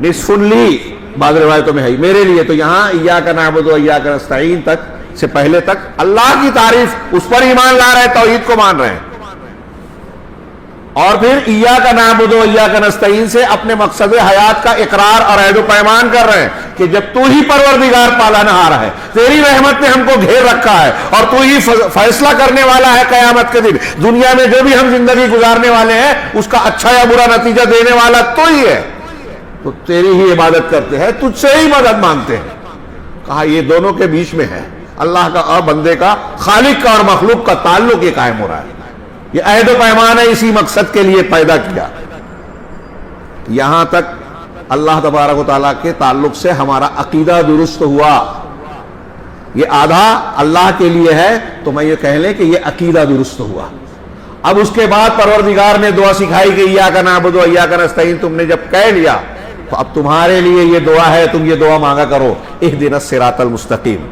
نصف لی بعض روایتوں میں ہے میرے لیے۔ تو یہاں ایاک نعبد و ایاک نستعین تک سے پہلے تک اللہ کی تعریف، اس پر ایمان لا رہے ہیں، توحید کو مان رہے ہیں، اور پھر ایاک نعبد و ایاک نستعین سے اپنے مقصد حیات کا اقرار اور عہد و پیمان کر رہے ہیں کہ جب تو ہی پروردگار پالنہار ہے، تیری رحمت نے ہم کو گھیر رکھا ہے، اور تو ہی فیصلہ کرنے والا ہے قیامت کے دن، دنیا میں جو بھی ہم زندگی گزارنے والے ہیں اس کا اچھا یا برا نتیجہ دینے والا تو ہی ہے، تو تیری ہی عبادت کرتے ہیں، تجھ سے ہی مدد مانگتے ہیں۔ کہا یہ دونوں کے بیچ میں ہے، اللہ کا اور بندے کا، خالق کا اور مخلوق کا تعلق یہ قائم ہو رہا ہے۔ یہ عہد و پیمان ہے، اسی مقصد کے لیے پیدا کیا۔ یہاں تک اللہ تبارک و تعالیٰ کے تعلق سے ہمارا عقیدہ درست ہوا۔ یہ آدھا اللہ کے لیے ہے تو میں یہ کہہ لیں کہ یہ عقیدہ درست ہوا۔ اب اس کے بعد پروردگار نے دعا سکھائی کہ ایاک نعبد و ایاک نستعین، تم نے جب کہہ لیا تو اب تمہارے لیے یہ دعا ہے، تم یہ دعا مانگا کرو، اہدنا الصراط المستقیم،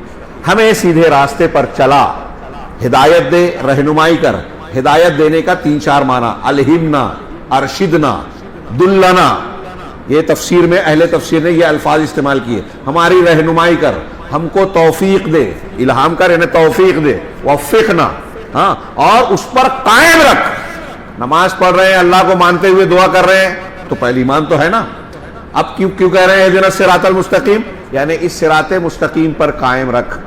ہمیں سیدھے راستے پر چلا، ہدایت دے، رہنمائی کر۔ ہدایت دینے کا 3-4 معنی، الہمنا، ارشدنا، دلنا، یہ تفسیر میں اہل تفسیر نے یہ الفاظ استعمال کیے، ہماری رہنمائی کر، ہم کو توفیق دے، الہام کر یعنی توفیق دے، وفقنا، اور اس پر قائم رکھ، نماز پڑھ رہے ہیں, اللہ کو مانتے ہوئے دعا کر رہے ہیں, تو پہلی ایمان تو ہے نا. اب کیوں کہہ رہے ہیں اہدنا الصراط المستقیم؟ یعنی اس صراط مستقیم پر قائم رکھ.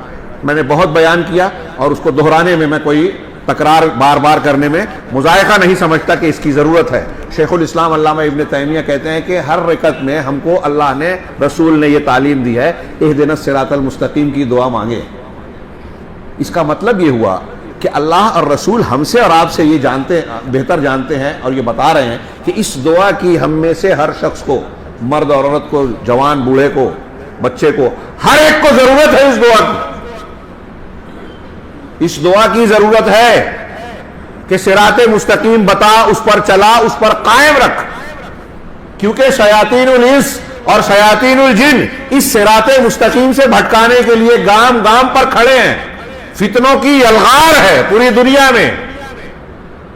میں نے بہت بیان کیا اور اس کو دہرانے میں کوئی تکرار بار بار کرنے میں مذائقہ نہیں سمجھتا کہ اس کی ضرورت ہے. شیخ الاسلام علامہ ابن تیمیہ کہتے ہیں کہ ہر رکعت میں ہم کو اللہ نے, رسول نے یہ تعلیم دی ہے اہدنا الصراط المستقیم کی دعا مانگے. اس کا مطلب یہ ہوا کہ اللہ اور رسول ہم سے اور آپ سے یہ بہتر جانتے ہیں اور یہ بتا رہے ہیں کہ اس دعا کی ہم میں سے ہر شخص کو, مرد اور عورت کو, جوان بوڑھے کو, بچے کو, ہر ایک کو ضرورت ہے اس دعا کی. اس دعا کی ضرورت ہے کہ صراط مستقیم بتا, اس پر چلا, اس پر قائم رکھ. کیونکہ شیاطین الانس اور شیاطین الجن اس صراط مستقیم سے بھٹکانے کے لیے گام گام پر کھڑے ہیں. فتنوں کی یلغار ہے پوری دنیا میں.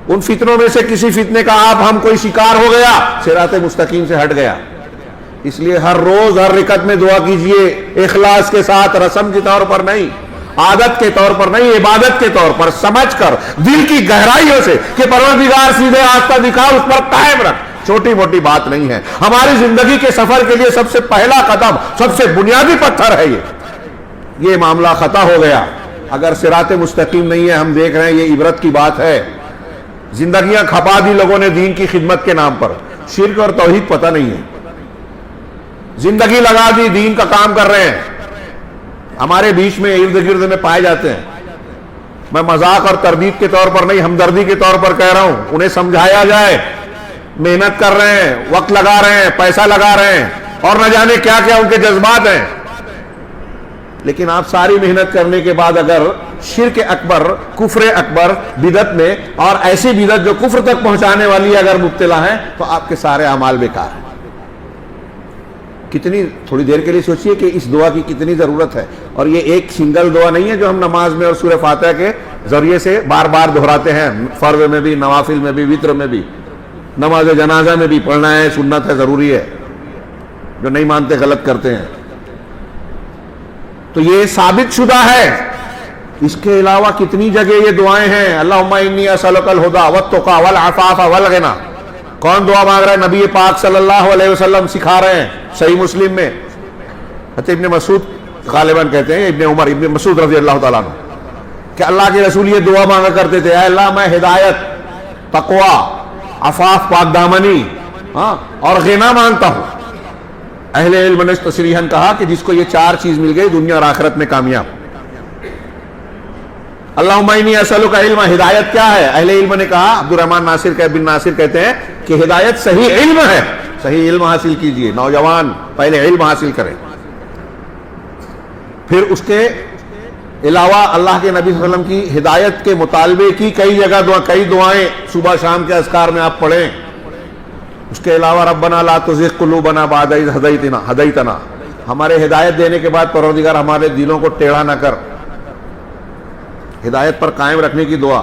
ان فتنوں میں سے کسی فتنے کا آپ ہم کوئی شکار ہو گیا, صراط مستقیم سے ہٹ گیا. اس لیے ہر روز ہر رکعت میں دعا کیجئے, اخلاص کے ساتھ, رسم کے طور پر نہیں, عادت کے طور پر نہیں, عبادت کے طور پر, سمجھ کر دل کی گہرائیوں سے کہ پروردگار سیدھے راستہ دکھا, اس پر قائم رکھ. چھوٹی موٹی بات نہیں ہے. ہماری زندگی کے سفر کے لیے سب سے پہلا قدم, سب سے بنیادی پتھر ہے یہ معاملہ خطا ہو گیا. اگر صراط مستقیم نہیں ہے, ہم دیکھ رہے ہیں, یہ عبرت کی بات ہے. زندگیاں کھپا دی لوگوں نے دین کی خدمت کے نام پر, شرک اور توحید پتہ نہیں ہے. زندگی لگا دی, دین کا کام کر رہے ہیں. ہمارے بیچ میں ارد گرد میں پائے جاتے ہیں. میں مذاق اور تردید کے طور پر نہیں, ہمدردی کے طور پر کہہ رہا ہوں, انہیں سمجھایا جائے. محنت کر رہے ہیں, وقت لگا رہے ہیں, پیسہ لگا رہے ہیں, اور نہ جانے کیا کیا ان کے جذبات ہیں. لیکن آپ ساری محنت کرنے کے بعد اگر شرک اکبر, کفر اکبر, بدعت میں, اور ایسی بدعت جو کفر تک پہنچانے والی اگر مبتلا ہیں, تو آپ کے سارے اعمال بیکار ہیں. کتنی, تھوڑی دیر کے لیے سوچئے کہ اس دعا کی کتنی ضرورت ہے. اور یہ ایک سنگل دعا نہیں ہے جو ہم نماز میں اور سورہ فاتحہ کے ذریعے سے بار بار دہراتے ہیں. فرض میں بھی, نوافل میں بھی, وتر میں بھی, نماز جنازہ میں بھی پڑھنا ہے, سنت ہے, ضروری ہے. جو نہیں مانتے غلط کرتے ہیں. تو یہ ثابت شدہ ہے. اس کے علاوہ کتنی جگہ یہ دعائیں ہیں. اللہم انی اسألک الہدی والتقی والعفاف والغنی. کون دعا مانگ رہا ہے؟ نبی پاک صلی اللہ علیہ وسلم سکھا رہے ہیں صحیح مسلم میں. حضرت ابن مسعود غالباً کہتے ہیں, ابن عمر, ابن مسعود رضی اللہ تعالیٰ عنہ, کہ اللہ کے رسول یہ دعا مانگا کرتے تھے, اے اللہ میں ہدایت, تقوی, عفاف, پاک دامنی اور غنا مانگتا ہوں. اہل علم نے تصریحاً کہا کہ جس کو یہ چار چیز مل گئی دنیا اور آخرت میں کامیاب. اللہم انی اسألک علم, ہدایت کیا ہے؟ اہل علم نے کہا, عبد الرحمن بن ناصر کہتے ہیں کہ ہدایت صحیح علم ہے. صحیح علم حاصل کیجئے, نوجوان پہلے علم حاصل کریں. پھر اس کے علاوہ اللہ کے نبی صلی اللہ علیہ وسلم کی ہدایت کے مطالبے کی کئی جگہ کئی دعائیں صبح شام کے اذکار میں آپ پڑھیں. اس کے علاوہ ربنا لا تزغ قلوبنا بعد اذ ہدیتنا, ہمارے ہدایت دینے کے بعد پروردگار ہمارے دلوں کو ٹیڑھا نہ کر. ہدایت پر قائم رکھنے کی دعا.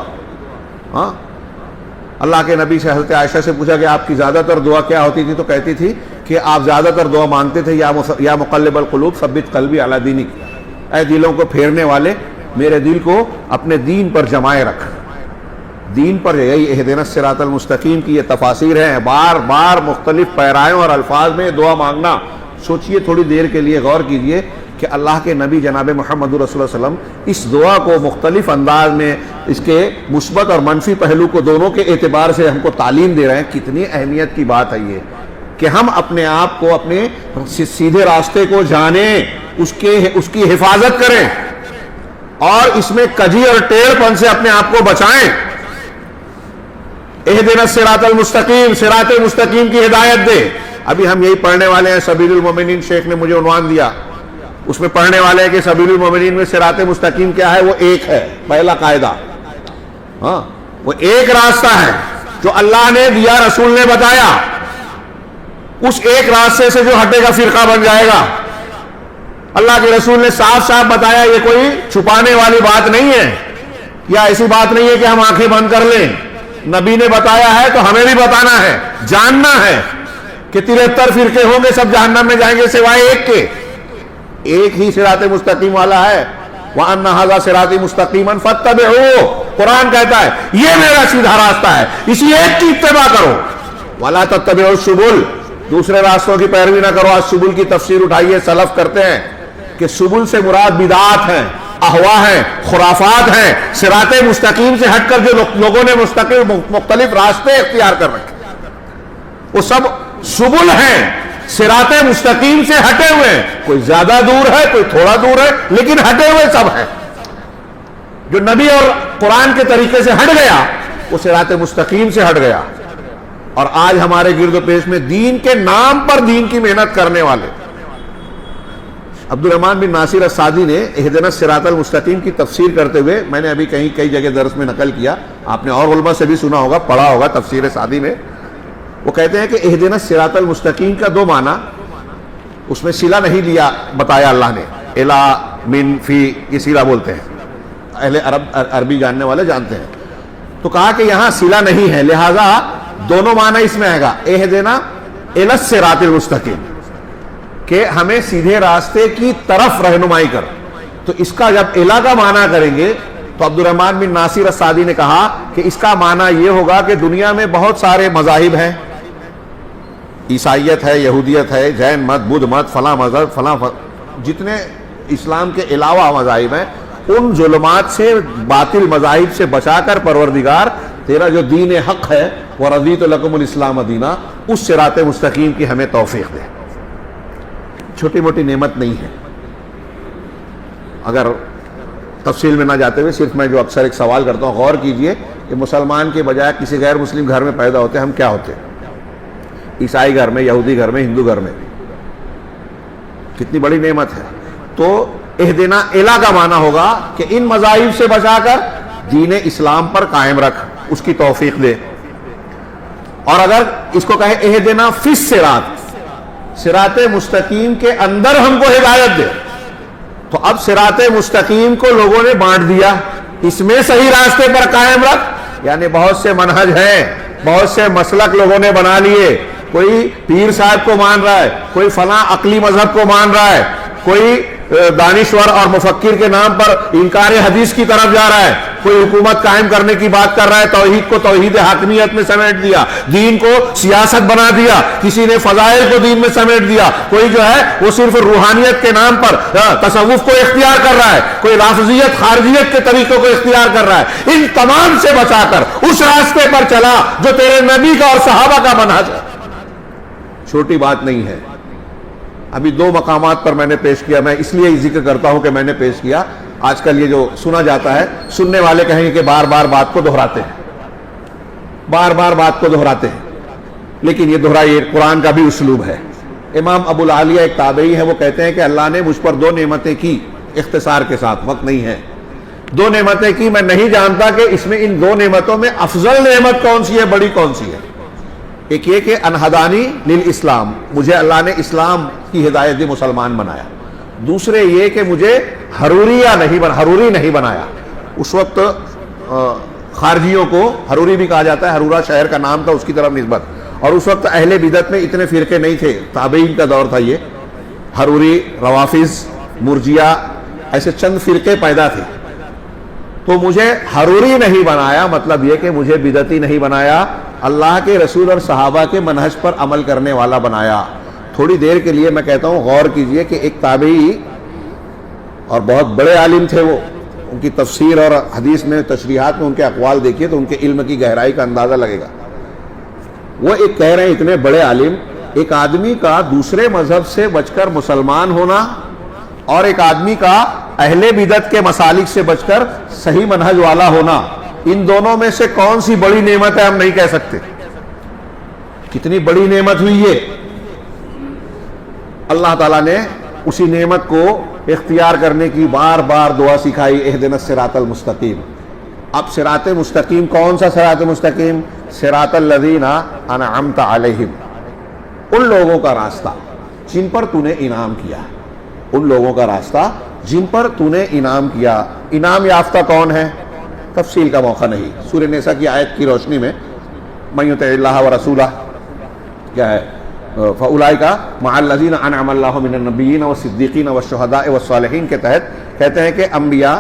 اللہ کے نبی سے حضرت عائشہ سے پوچھا کہ آپ کی زیادہ تر دعا کیا ہوتی تھی, تو کہتی تھی کہ آپ زیادہ تر دعا مانگتے تھے یا مقلب القلوب ثبت قلبی علی دینک, اے دلوں کو پھیرنے والے میرے دل کو اپنے دین پر جمائے رکھ. دین پر, یہی اہدنا الصراط المستقیم کی یہ تفاسیر ہیں. بار بار مختلف پیرایوں اور الفاظ میں دعا مانگنا. سوچئے, تھوڑی دیر کے لیے غور کیجئے کہ اللہ کے نبی جناب محمد رسول اللہ علیہ وسلم اس دعا کو مختلف انداز میں, اس کے مثبت اور منفی پہلو کو دونوں کے اعتبار سے ہم کو تعلیم دے رہے ہیں. کتنی اہمیت کی بات ہے یہ کہ ہم اپنے آپ کو, اپنے سیدھے راستے کو جانیں, اس کی حفاظت کریں, اور اس میں کجی اور ٹیڑھ پن سے اپنے آپ کو بچائیں. اہدنا الصراط المستقیم, صراط مستقیم کی ہدایت دے. ابھی ہم یہی پڑھنے والے ہیں, سبیل المومنین شیخ نے مجھے عنوان دیا, اس میں پڑھنے والے ہیں کہ سبیل المومنین میں صراط مستقیم کیا ہے؟ وہ ایک ہے, پہلا قاعدہ. وہ ایک راستہ ہے جو اللہ نے دیا, رسول نے بتایا. اس ایک راستے سے جو ہٹے گا فرقہ بن جائے گا. اللہ کے رسول نے صاف صاف بتایا, یہ کوئی چھپانے والی بات نہیں ہے, یا ایسی بات نہیں ہے کہ ہم آنکھیں بند کر لیں. نبی نے بتایا ہے تو ہمیں بھی بتانا ہے, جاننا ہے کہ 73 فرقے ہوں گے, سب جہنم میں جائیں گے سوائے ایک کے. ایک ہی صراط مستقیم والا ہے. وَأَنَّ هَذَا صِرَاطِي مُسْتَقِيمًا فَاتَّبِعُوهُ, قرآن کہتا ہے یہ میرا سیدھا راستہ ہے، اسی ایک کی اتباع کرو، وَلَا تَتَّبِعُوا السُّبُلَ، دوسرے راستوں کی پیروی نہ کرو۔ آج سبل کی تفسیر اٹھائیے، سلف کرتے ہیں کہ سبل سے مراد بدعات ہیں، احوا ہیں، خرافات ہیں، صراط مستقیم سے ہٹ کر جو لوگوں نے مختلف راستے اختیار کر رکھے وہ سب سبل ہیں، صراط مستقیم سے ہٹے ہوئے ہیں، کوئی زیادہ دور ہے کوئی تھوڑا دور ہے لیکن ہٹے ہوئے سب ہیں۔ جو نبی اور قرآن کے طریقے سے ہٹ گیا وہ صراط مستقیم سے ہٹ گیا، اور آج ہمارے گرد و پیش میں دین کے نام پر دین کی محنت کرنے والے۔ عبد الرحمن بن ناصر السعدی نے اہدنا الصراط المستقیم کی تفسیر کرتے ہوئے، میں نے ابھی کئی جگہ درس میں نقل کیا، آپ نے اور علماء سے بھی سنا ہوگا، پڑھا ہوگا تفسیر سعدی میں، وہ کہتے ہیں کہ اہدنا الصراط المستقیم کا دو معنی، اس میں صلہ نہیں لیا بتایا اللہ نے، الا من فی، یہ صلہ بولتے ہیں، اہل عربی جاننے والے جانتے ہیں، تو کہا کہ یہاں صلہ نہیں ہے، لہذا دونوں معنی اس میں آئے گا، اہدنا الی الصراط المستقیم، کہ ہمیں سیدھے راستے کی طرف رہنمائی کر۔ تو اس کا جب الی کا معنی کریں گے تو عبد الرحمن بن ناصر السعدی نے کہا کہ اس کا معنی یہ ہوگا کہ دنیا میں بہت سارے مذاہب ہیں، عیسائیت ہے، یہودیت ہے، جین مت، بدھ مت، فلاں مذہب، فلاں جتنے اسلام کے علاوہ مذاہب ہیں، ان ظلمات سے، باطل مذاہب سے بچا کر پروردگار تیرا جو دین حق ہے وَرَضِيتُ لَكُمُ الْإِسْلَامَ دِينًا، اس صراط مستقیم کی ہمیں توفیق دے۔ چھوٹی موٹی نعمت نہیں ہے۔ اگر تفصیل میں نہ جاتے ہوئے صرف میں جو اکثر ایک سوال کرتا ہوں، غور کیجئے کہ مسلمان کے بجائے کسی غیر مسلم گھر میں پیدا ہوتے ہم کیا ہوتے؟ عیسائی گھر میں، یہودی گھر میں، ہندو گھر میں، کتنی بڑی نعمت ہے۔ تو اہدنا الی کا معنی ہوگا کہ ان مذاہب سے بچا کر دین اسلام پر قائم رکھ، اس کی توفیق دے۔ اور اگر اس کو کہے اہدنا فی الصراط، صراط مستقیم کے اندر ہم کو ہدایت دے، تو اب صراط مستقیم کو لوگوں نے بانٹ دیا، اس میں صحیح راستے پر قائم رکھ، یعنی بہت سے منہج ہیں، بہت سے مسلک لوگوں نے بنا لیے، کوئی پیر صاحب کو مان رہا ہے، کوئی فلاں عقلی مذہب کو مان رہا ہے، کوئی دانشور اور مفکر کے نام پر انکار حدیث کی طرف جا رہا ہے، کوئی حکومت قائم کرنے کی بات کر رہا ہے، توحید کو توحید حاکمیت میں سمیٹ دیا، دین کو سیاست بنا دیا، کسی نے فضائل کو دین میں سمیٹ دیا، کوئی جو ہے وہ صرف روحانیت کے نام پر تصوف کو اختیار کر رہا ہے، کوئی لفظیت خارجیت کے طریقوں کو اختیار کر رہا ہے۔ ان تمام سے بچا کر اس راستے پر چلا جو تیرے نبی کا اور صحابہ کا منہج ہے۔ چھوٹی بات نہیں ہے۔ ابھی دو مقامات پر میں نے پیش کیا، میں اس لیے ذکر کرتا ہوں کہ میں نے پیش کیا، آج کل یہ جو سنا جاتا ہے، سننے والے کہیں گے کہ بار بار بات کو دہراتے ہیں، بار بار بات کو دہراتے ہیں، لیکن یہ دہرائی قرآن کا بھی اسلوب ہے۔ امام ابو العالیہ ایک تابعی ہے، وہ کہتے ہیں کہ اللہ نے مجھ پر دو نعمتیں کی، اختصار کے ساتھ، وقت نہیں ہے، دو نعمتیں کی، میں نہیں جانتا کہ اس میں ان دو نعمتوں میں افضل نعمت کون سی ہے، بڑی کون سی ہے۔ ایک یہ کہ انہدانی للاسلام، مجھے اللہ نے اسلام کی ہدایت دی، مسلمان بنایا۔ دوسرے یہ کہ مجھے حروری نہیں بنایا۔ اس وقت خارجیوں کو حروری بھی کہا جاتا ہے، حرورہ شہر کا نام تھا، اس کی طرف نسبت، اور اس وقت اہل بدعت میں اتنے فرقے نہیں تھے، تابعین کا دور تھا یہ، حروری، روافظ، مرجیہ، ایسے چند فرقے پیدا تھے۔ تو مجھے حروری نہیں بنایا، مطلب یہ کہ مجھے بدعتی نہیں بنایا، اللہ کے رسول اور صحابہ کے منہج پر عمل کرنے والا بنایا۔ تھوڑی دیر کے لیے میں کہتا ہوں غور کیجئے کہ ایک تابعی اور بہت بڑے عالم تھے، وہ ان کی تفسیر اور حدیث میں تشریحات میں ان کے اقوال دیکھیے تو ان کے علم کی گہرائی کا اندازہ لگے گا۔ وہ ایک کہہ رہے ہیں اتنے بڑے عالم، ایک آدمی کا دوسرے مذہب سے بچ کر مسلمان ہونا اور ایک آدمی کا اہل بدعت کے مسالک سے بچ کر صحیح منہج والا ہونا، ان دونوں میں سے کون سی بڑی نعمت ہے ہم نہیں کہہ سکتے۔ کتنی بڑی نعمت ہوئی یہ، اللہ تعالیٰ نے اسی نعمت کو اختیار کرنے کی بار بار دعا سکھائی، اہدنا الصراط المستقیم۔ اب صراط مستقیم کون سا صراط مستقیم؟ صراط الذین انعمت علیہم، ان لوگوں کا راستہ جن پر تو نے انعام کیا، ان لوگوں کا راستہ جن پر تو نے انعام کیا۔ انعام یافتہ کون ہے؟ تفصیل کا موقع نہیں، سورہ نساء کی آیت کی روشنی میں من یطع اللہ ورسولہ کیا ہے، فاولئک مع الذین انعم اللہ من النبیین والصدیقین والشہداء والصالحین کے تحت کہتے ہیں کہ انبیاء،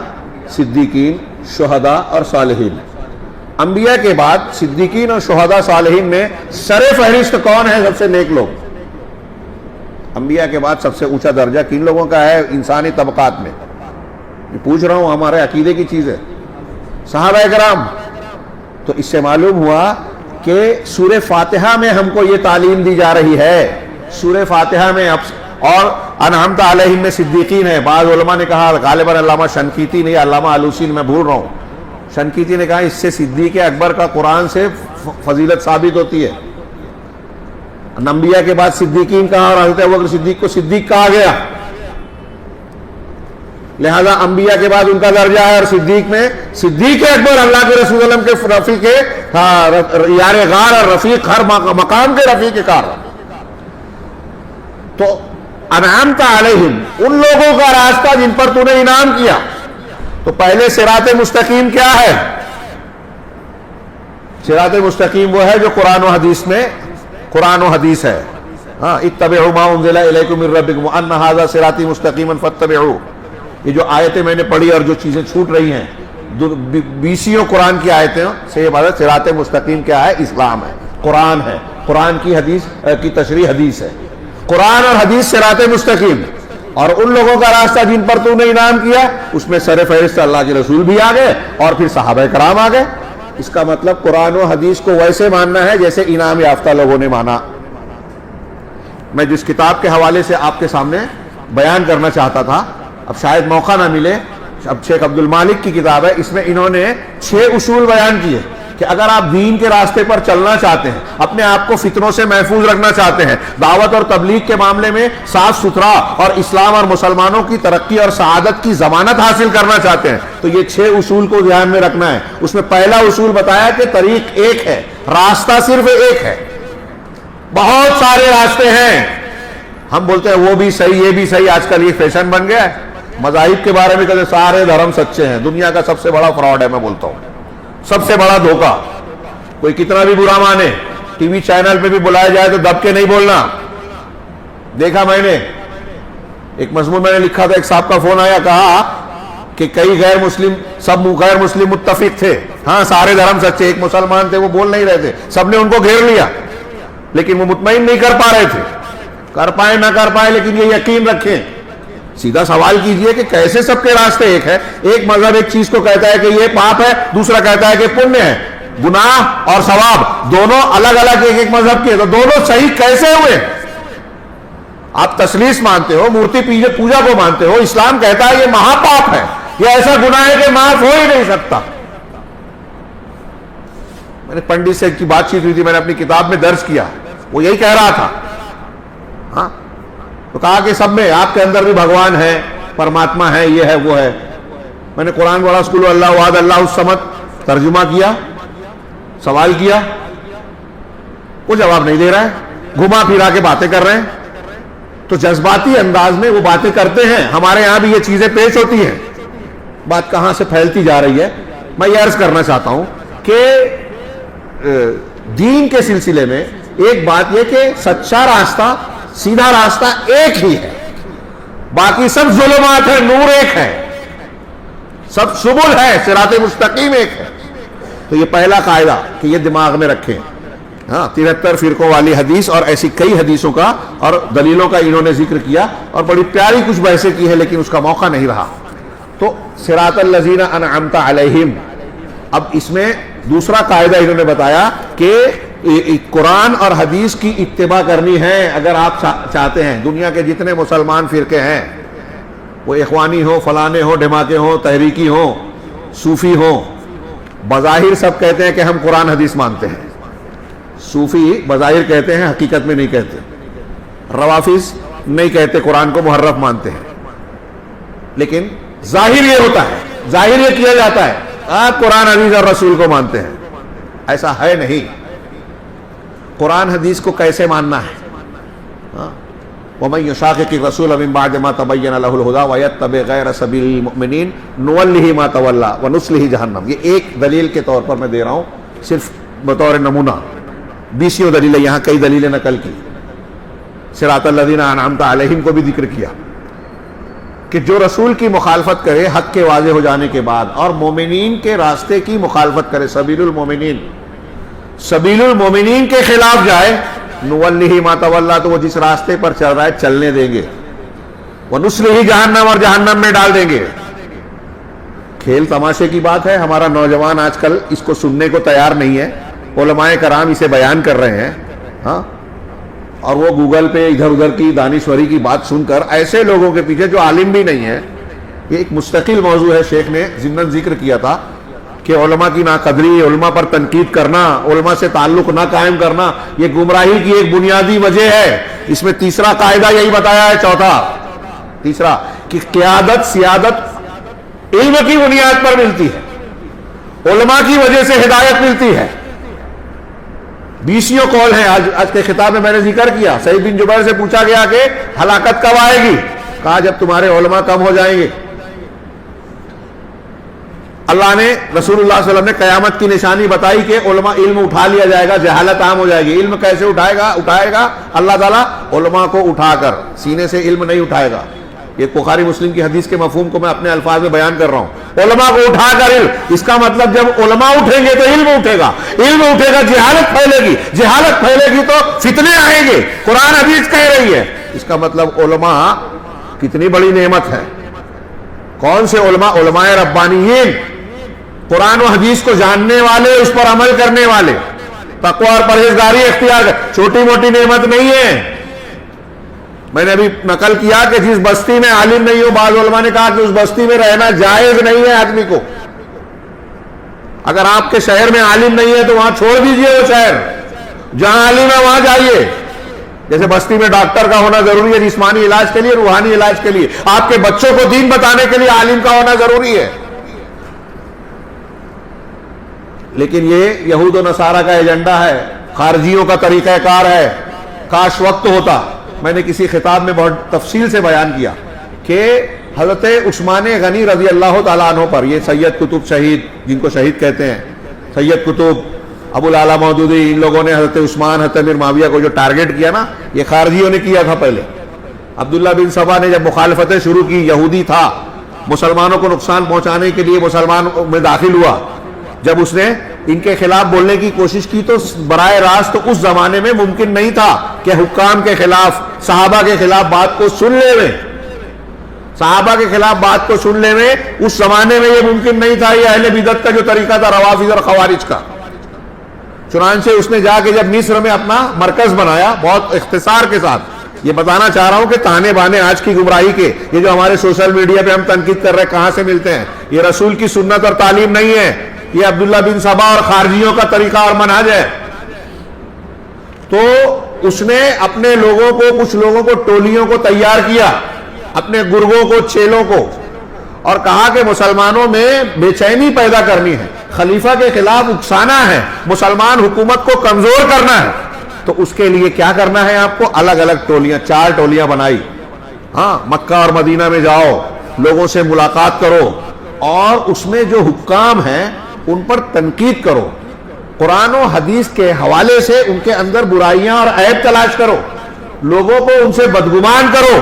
صدیقین، شہداء اور صالحین. انبیاء کے بعد صدیقین اور شہداء صالحین میں سر فہرست کون ہے سب سے نیک لوگ؟ انبیاء کے بعد سب سے اونچا درجہ کن لوگوں کا ہے انسانی طبقات میں؟ یہ پوچھ رہا ہوں، ہمارے عقیدے کی چیز ہے. صحابہ کرام. تو اس سے معلوم ہوا کہ سورہ فاتحہ میں ہم کو یہ تعلیم دی جا رہی ہے. سورہ فاتحہ میں اور انعمت علیہم میں صدیقین ہے. بعض علماء نے کہا، غالباً علامہ شنقیطی نہیں، علامہ آلوسی میں بھول رہا ہوں، شنقیطی نے کہا اس سے صدیق اکبر کا قرآن سے فضیلت ثابت ہوتی ہے. انبیاء کے بعد صدیقین کہا اور حضرت ابوبکر صدیق کو صدیق کہا گیا، لہذا انبیاء کے بعد ان کا درجہ ہے. اور صدیق میں صدیق اکبر اللہ کے رسول اللہ کے رفیق یار غار اور رفیق، ہر مقام کے رفیق کار. تو انعمت علیہم ان لوگوں کا راستہ جن پر تو نے انعام کیا. تو پہلے صراط مستقیم کیا ہے؟ صراط مستقیم وہ ہے جو قرآن و حدیث میں قرآن و حدیث ہے. ہاں، اتبعوا ما انزل الیکم من ربکم وان ھذا صراطی مستقیما فاتبعوہ. یہ جو آیتیں میں نے پڑھی اور جو چیزیں چھوٹ رہی ہیں، بیسیوں قرآن کی آیتیں سے یہ بات ہے. صراط مستقیم کیا ہے؟ اسلام ہے، قرآن ہے، قرآن کی حدیث کی تشریح حدیث ہے. قرآن اور حدیث صراط مستقیم. اور ان لوگوں کا راستہ جن پر تو نے انعام کیا، اس میں سر فہرست اللہ کے رسول بھی آ گئے اور پھر صحابہ کرام آ گئے. اس کا مطلب قرآن و حدیث کو ویسے ماننا ہے جیسے انعام یافتہ لوگوں نے مانا. میں جس کتاب کے حوالے سے آپ کے سامنے بیان کرنا چاہتا تھا، اب شاید موقع نہ ملے، اب شیخ عبد المالک کی کتاب ہے، اس میں انہوں نے 6 اصول بیان کیے کہ اگر آپ دین کے راستے پر چلنا چاہتے ہیں، اپنے آپ کو فتنوں سے محفوظ رکھنا چاہتے ہیں، دعوت اور تبلیغ کے معاملے میں صاف ستھرا اور اسلام اور مسلمانوں کی ترقی اور سعادت کی ضمانت حاصل کرنا چاہتے ہیں، تو یہ 6 اصول کو دھیان میں رکھنا ہے. اس میں پہلا اصول بتایا کہ طریق ایک ہے، راستہ صرف ایک ہے. بہت سارے راستے ہیں، ہم بولتے ہیں وہ بھی صحیح یہ بھی صحیح. آج کل یہ فیشن بن گیا ہے. مذاہب کے بارے میں کہتے ہیں سارے دھرم سچے ہیں. دنیا کا سب سے بڑا فراڈ ہے، میں بولتا ہوں سب سے بڑا دھوکہ. کوئی کتنا بھی برا مانے، ٹی وی چینل پہ بھی بلایا جائے تو دب کے نہیں بولنا. دیکھا میں نے ایک مضمون میں نے لکھا تھا، ایک صاحب کا فون آیا، کہا کہ کئی غیر مسلم، سب غیر مسلم متفق تھے، ہاں سارے دھرم سچے، ایک مسلمان تھے وہ بول نہیں رہے تھے، سب نے ان کو گھیر لیا لیکن وہ مطمئن نہیں کر پا رہے تھے. کر پائے نہ کر پائے لیکن یہ یقین رکھیں، سیدھا سوال کیجئے کہ کیسے سب کے راستے ایک ہے؟ ایک مذہب ایک چیز کو کہتا ہے کہ یہ پاپ ہے، دوسرا کہتا ہے کہ پنیہ ہے. گناہ اور ثواب دونوں الگ الگ ایک مذہب کے، تو دونوں صحیح کیسے ہوئے؟ آپ تثلیث مانتے ہو، مورتی پوجا کو مانتے ہو، اسلام کہتا ہے یہ مہا پاپ ہے، یہ ایسا گناہ ہے کہ معاف ہو ہی نہیں سکتا. میں نے پنڈت سے کی بات چیت ہوئی تھی، میں نے اپنی کتاب میں درج کیا، وہ یہی کہہ رہا تھا. ہاں، تو کہا کہ سب میں آپ کے اندر بھی بھگوان ہے، پرماتما ہے، یہ ہے وہ ہے. میں نے قرآن والا اسکول اللہ احد اللہ الصمد ترجمہ کیا، سوال کیا، وہ جواب نہیں دے رہا ہے، گھما پھرا کے باتیں کر رہے ہیں. تو جذباتی انداز میں وہ باتیں کرتے ہیں. ہمارے ہاں بھی یہ چیزیں پیش ہوتی ہیں. بات کہاں سے پھیلتی جا رہی ہے. میں یہ عرض کرنا چاہتا ہوں کہ دین کے سلسلے میں ایک بات یہ کہ سچا راستہ، سیدھا راستہ ایک ہی ہے، باقی سب ظلمات ہیں، نور ایک ہے، سب سبل ہے، صراط مستقیم ایک ہے. تو یہ پہلا قاعدہ کہ یہ دماغ میں رکھیں. ہاں، 73 فرقوں والی حدیث اور ایسی کئی حدیثوں کا اور دلیلوں کا انہوں نے ذکر کیا اور بڑی پیاری کچھ بحثیں کی ہے، لیکن اس کا موقع نہیں رہا. تو صراط الذین انعمت علیہم. اب اس میں دوسرا قاعدہ انہوں نے بتایا کہ قرآن اور حدیث کی اتباع کرنی ہے. اگر آپ چاہتے ہیں دنیا کے جتنے مسلمان فرقے ہیں، وہ اخوانی ہو، فلانے ہو، دھماکے ہو، تحریکی ہو، صوفی ہو، بظاہر سب کہتے ہیں کہ ہم قرآن حدیث مانتے ہیں. صوفی بظاہر کہتے ہیں، حقیقت میں نہیں کہتے. روافظ نہیں کہتے، قرآن کو محرف مانتے ہیں، لیکن ظاہر یہ ہوتا ہے، ظاہر یہ کیا جاتا ہے آپ قرآن حدیث اور رسول کو مانتے ہیں. ایسا ہے نہیں. قرآن حدیث کو کیسے ماننا ہے؟ وَمَن يُشَاقِقِ الرَّسُولَ مِن بَعْدِ مَا تَبَيَّنَ لَهُ الْهُدَىٰ وَيَتَّبِعْ غَيْرَ سَبِيلِ الْمُؤْمِنِينَ نُوَلِّهِ مَا تَوَلَّىٰ وَنُصْلِهِ جَهَنَّمَ. یہ ایک دلیل کے طور پر میں دے رہا ہوں، صرف بطور نمونہ. 20 دلیلیں، یہاں کئی دلیلیں نقل کی. صراط الذین انعمت علیہم کو بھی ذکر کیا. کہ جو رسول کی مخالفت کرے حق کے واضح ہو جانے کے بعد اور مومنین کے راستے کی مخالفت کرے، سبیل المومنین کے خلاف جائے، نولہ ما تولی، تو وہ جس راستے پر چل رہا ہے چلنے دیں گے، ونصلہ جہنم، اور جہنم میں ڈال دیں گے۔ کھیل تماشے کی بات ہے، ہمارا نوجوان آج کل اس کو سننے کو تیار نہیں ہے، علماء کرام اسے بیان کر رہے ہیں، ہاں، اور وہ گوگل پہ ادھر ادھر کی دانشوری کی بات سن کر ایسے لوگوں کے پیچھے جو عالم بھی نہیں ہے۔ یہ ایک مستقل موضوع ہے، شیخ نے ضمن ذکر کیا تھا کہ علماء کی ناقدری، علماء پر تنقید کرنا، علماء سے تعلق نہ قائم کرنا، یہ گمراہی کی ایک بنیادی وجہ ہے۔ اس میں تیسرا قاعدہ یہی بتایا ہے، تیسرا کہ قیادت، سیادت علم کی بنیاد پر ملتی ہے، علماء کی وجہ سے ہدایت ملتی ہے۔ 20 قول ہیں، آج کے خطاب میں نے ذکر کیا۔ سعید بن جبیر سے پوچھا گیا کہ ہلاکت کب آئے گی؟ کہا جب تمہارے علماء کم ہو جائیں گے۔ اللہ نے، رسول اللہ صلی اللہ علیہ وسلم نے قیامت کی نشانی بتائی کہ علماء، علم اٹھا لیا جائے گا، جہالت عام ہو جائے گی۔ علم کیسے اٹھائے گا اللہ تعالیٰ؟ علماء کو اٹھا کر، سینے سے علم نہیں اٹھائے گا۔ یہ بخاری مسلم کی حدیث کے مفہوم کو میں اپنے الفاظ میں بیان کر رہا ہوں۔ علماء کو اٹھا کر علم، اس کا مطلب جب علماء اٹھیں گے تو علم اٹھے گا، علم اٹھے گا جہالت پھیلے گی، جہالت پھیلے گی تو فتنے آئیں گے۔ قرآن حدیث کہہ رہی ہے، اس کا مطلب علماء کتنی بڑی نعمت ہے۔ کون سے علماء؟ علماء ربانیین، قرآن و حدیث کو جاننے والے، اس پر عمل کرنے والے، تقوی اور پرہیزگاری اختیار کر، چھوٹی موٹی نعمت نہیں ہے۔ میں نے ابھی نقل کیا کہ جس بستی میں عالم نہیں ہو، بعض علماء نے کہا کہ اس بستی میں رہنا جائز نہیں ہے آدمی کو۔ اگر آپ کے شہر میں عالم نہیں ہے تو وہاں چھوڑ دیجئے، وہ شہر جہاں عالم ہے وہاں جائیے۔ جیسے بستی میں ڈاکٹر کا ہونا ضروری ہے جسمانی علاج کے لیے، روحانی علاج کے لیے، آپ کے بچوں کو دین بتانے کے لیے عالم کا ہونا ضروری ہے۔ لیکن یہ یہود و نصارہ کا ایجنڈا ہے، خارجیوں کا طریقہ کار ہے۔ کاش وقت ہوتا، میں نے کسی خطاب میں بہت تفصیل سے بیان کیا کہ حضرت عثمان غنی رضی اللہ تعالیٰ عنہ پر، یہ سید قطب شہید، جن کو شہید کہتے ہیں، سید قطب، ابو العلا مودودی، ان لوگوں نے حضرت عثمان، حضرت امیر معاویہ کو جو ٹارگٹ کیا نا، یہ خارجیوں نے کیا تھا پہلے۔ عبداللہ بن سبا نے جب مخالفتیں شروع کی، یہودی تھا، مسلمانوں کو نقصان پہنچانے کے لیے مسلمان میں داخل ہوا، جب اس نے ان کے خلاف بولنے کی کوشش کی تو براہ راست اس زمانے میں ممکن نہیں تھا کہ حکام کے خلاف، صحابہ کے خلاف بات کو سن لے میں، صحابہ کے خلاف بات کو سن لے میں، اس زمانے میں یہ ممکن نہیں تھا۔ یہ اہل بدعت کا جو طریقہ تھا، روافض اور خوارج کا۔ چنانچہ اس نے جا کے جب مصر میں اپنا مرکز بنایا، بہت اختصار کے ساتھ یہ بتانا چاہ رہا ہوں کہ تانے بانے آج کی گمراہی کے، یہ جو ہمارے سوشل میڈیا پہ ہم تنقید کر رہے ہیں، کہاں سے ملتے ہیں؟ یہ رسول کی سنت اور تعلیم نہیں ہے، یہ عبداللہ بن سبا اور خارجیوں کا طریقہ اور منہج ہے۔ تو اس نے اپنے لوگوں کو، کچھ لوگوں کو، ٹولیوں کو تیار کیا، اپنے گرگوں کو، چیلوں کو، اور کہا کہ مسلمانوں میں بے چینی پیدا کرنی ہے، خلیفہ کے خلاف اکسانا ہے، مسلمان حکومت کو کمزور کرنا ہے۔ تو اس کے لیے کیا کرنا ہے؟ آپ کو الگ الگ ٹولیاں، 4 ٹولیاں بنائی۔ ہاں، مکہ اور مدینہ میں جاؤ، لوگوں سے ملاقات کرو، اور اس میں جو حکام ہیں ان پر تنقید کرو، قرآن و حدیث کے حوالے سے ان کے اندر برائیاں اور عیب تلاش کرو، لوگوں کو ان سے بدگمان کرو،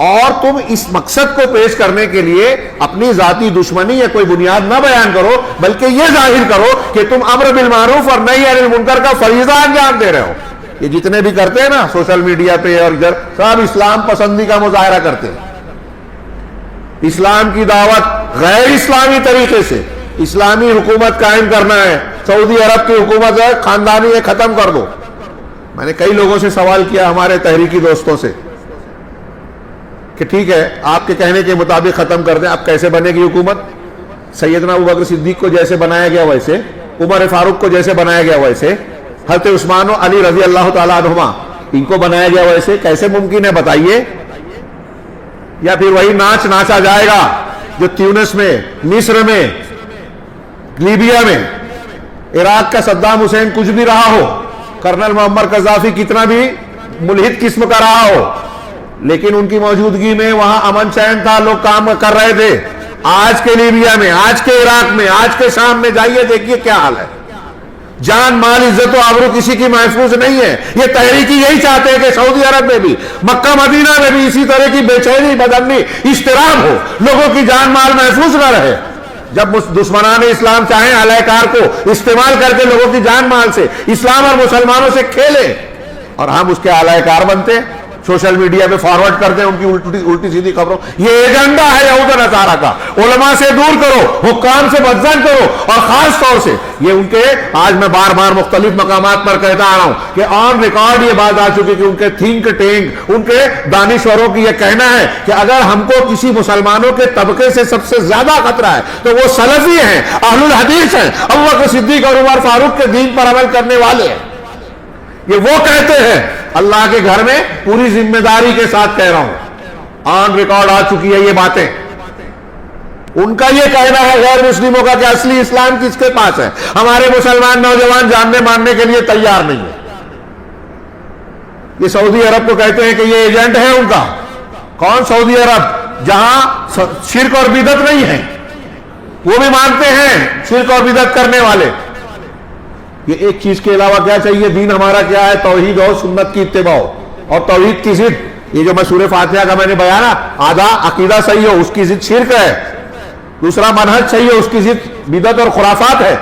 اور تم اس مقصد کو پیش کرنے کے لیے اپنی ذاتی دشمنی یا کوئی بنیاد نہ بیان کرو، بلکہ یہ ظاہر کرو کہ تم امر بالمعروف اور نہی عن المنکر کا فریضہ انجام دے رہے ہو۔ یہ جتنے بھی کرتے ہیں نا سوشل میڈیا پہ اور ادھر، سب اسلام پسندی کا مظاہرہ کرتے ہیں، اسلام کی دعوت غیر اسلامی طریقے سے، اسلامی حکومت قائم کرنا ہے، سعودی عرب کی حکومت ہے، خاندانی ہے، ختم کر دو۔ میں نے کئی لوگوں سے سوال کیا، ہمارے تحریکی دوستوں سے، کہ ٹھیک ہے آپ کے کہنے کے مطابق ختم کر دیں، اب کیسے بنے گی حکومت؟ سیدنا ابوبکر صدیق کو جیسے بنایا گیا ویسے، عمر فاروق کو جیسے بنایا گیا ویسے، حضرت عثمان و علی رضی اللہ تعالیٰ عنہما ان کو بنایا گیا ویسے، کیسے ممکن ہے بتائیے؟ یا پھر وہی ناچ ناچا جائے گا جو تیونس میں، مصر میں، لیبیا میں، عراق کا صدام حسین کچھ بھی رہا ہو، کرنل معمر قذافی کتنا بھی ملحد قسم کا رہا ہو، لیکن ان کی موجودگی میں وہاں امن چین تھا، لوگ کام کر رہے تھے۔ آج کے لیبیا میں، آج کے عراق میں، آج کے شام میں جائیے دیکھیے کیا حال ہے۔ جان مال عزت و آبرو کسی کی محفوظ نہیں ہے. یہ تحریکی یہی چاہتے ہیں کہ سعودی عرب میں بھی مکہ مدینہ میں بھی اسی طرح کی بے چینی بدامنی اضطراب ہو, لوگوں کی جان مال محفوظ نہ رہے. جب دشمنان اسلام چاہیں اعلی کار کو استعمال کر کے لوگوں کی جان مال سے, اسلام اور مسلمانوں سے کھیلیں, اور ہم اس کے اعلی کار بنتے ہیں, سوشل میڈیا پہ فارورڈ کرتے ہیں ان کی الٹی سیدھی خبروں. یہ ایجنڈا ہے یہود و نصارہ کا. علماء سے دور کرو, حکام سے بدزن کرو, اور خاص طور سے یہ ان کے, آج میں بار بار مختلف مقامات پر کہتا آ رہا ہوں کہ آن ریکارڈ یہ بات آ چکی کہ ان کے تھنک ٹینک, ان کے دانشوروں کی یہ کہنا ہے کہ اگر ہم کو کسی مسلمانوں کے طبقے سے سب سے زیادہ خطرہ ہے تو وہ سلفی ہیں, اہل الحدیث ہیں, ابوبکر صدیق اور عمر فاروق کے دین پر عمل کرنے والے ہیں. یہ وہ کہتے ہیں, اللہ کے گھر میں پوری ذمہ داری کے ساتھ کہہ رہا ہوں, آن ریکارڈ آ چکی ہے یہ باتیں. ان کا یہ کہنا ہے غیر مسلموں کا کہ اصلی اسلام کس کے پاس ہے, ہمارے مسلمان نوجوان جاننے ماننے کے لیے تیار نہیں ہے. یہ سعودی عرب کو کہتے ہیں کہ یہ ایجنٹ ہے ان کا. کون سعودی عرب؟ جہاں شرک اور بدعت نہیں ہے, وہ بھی مانتے ہیں شرک اور بدعت کرنے والے. یہ ایک چیز کے علاوہ کیا چاہیے؟ دین ہمارا کیا ہے؟ توحید اور سنت کی اتباع اور توحید کی ضد. یہ جو میں سورہ فاتحہ کا میں نے بیان, آدھا عقیدہ صحیح ہو اس کی ضد شرک ہے, دوسرا منہج صحیح ہو اس کی ضد بدعت اور خرافات ہے.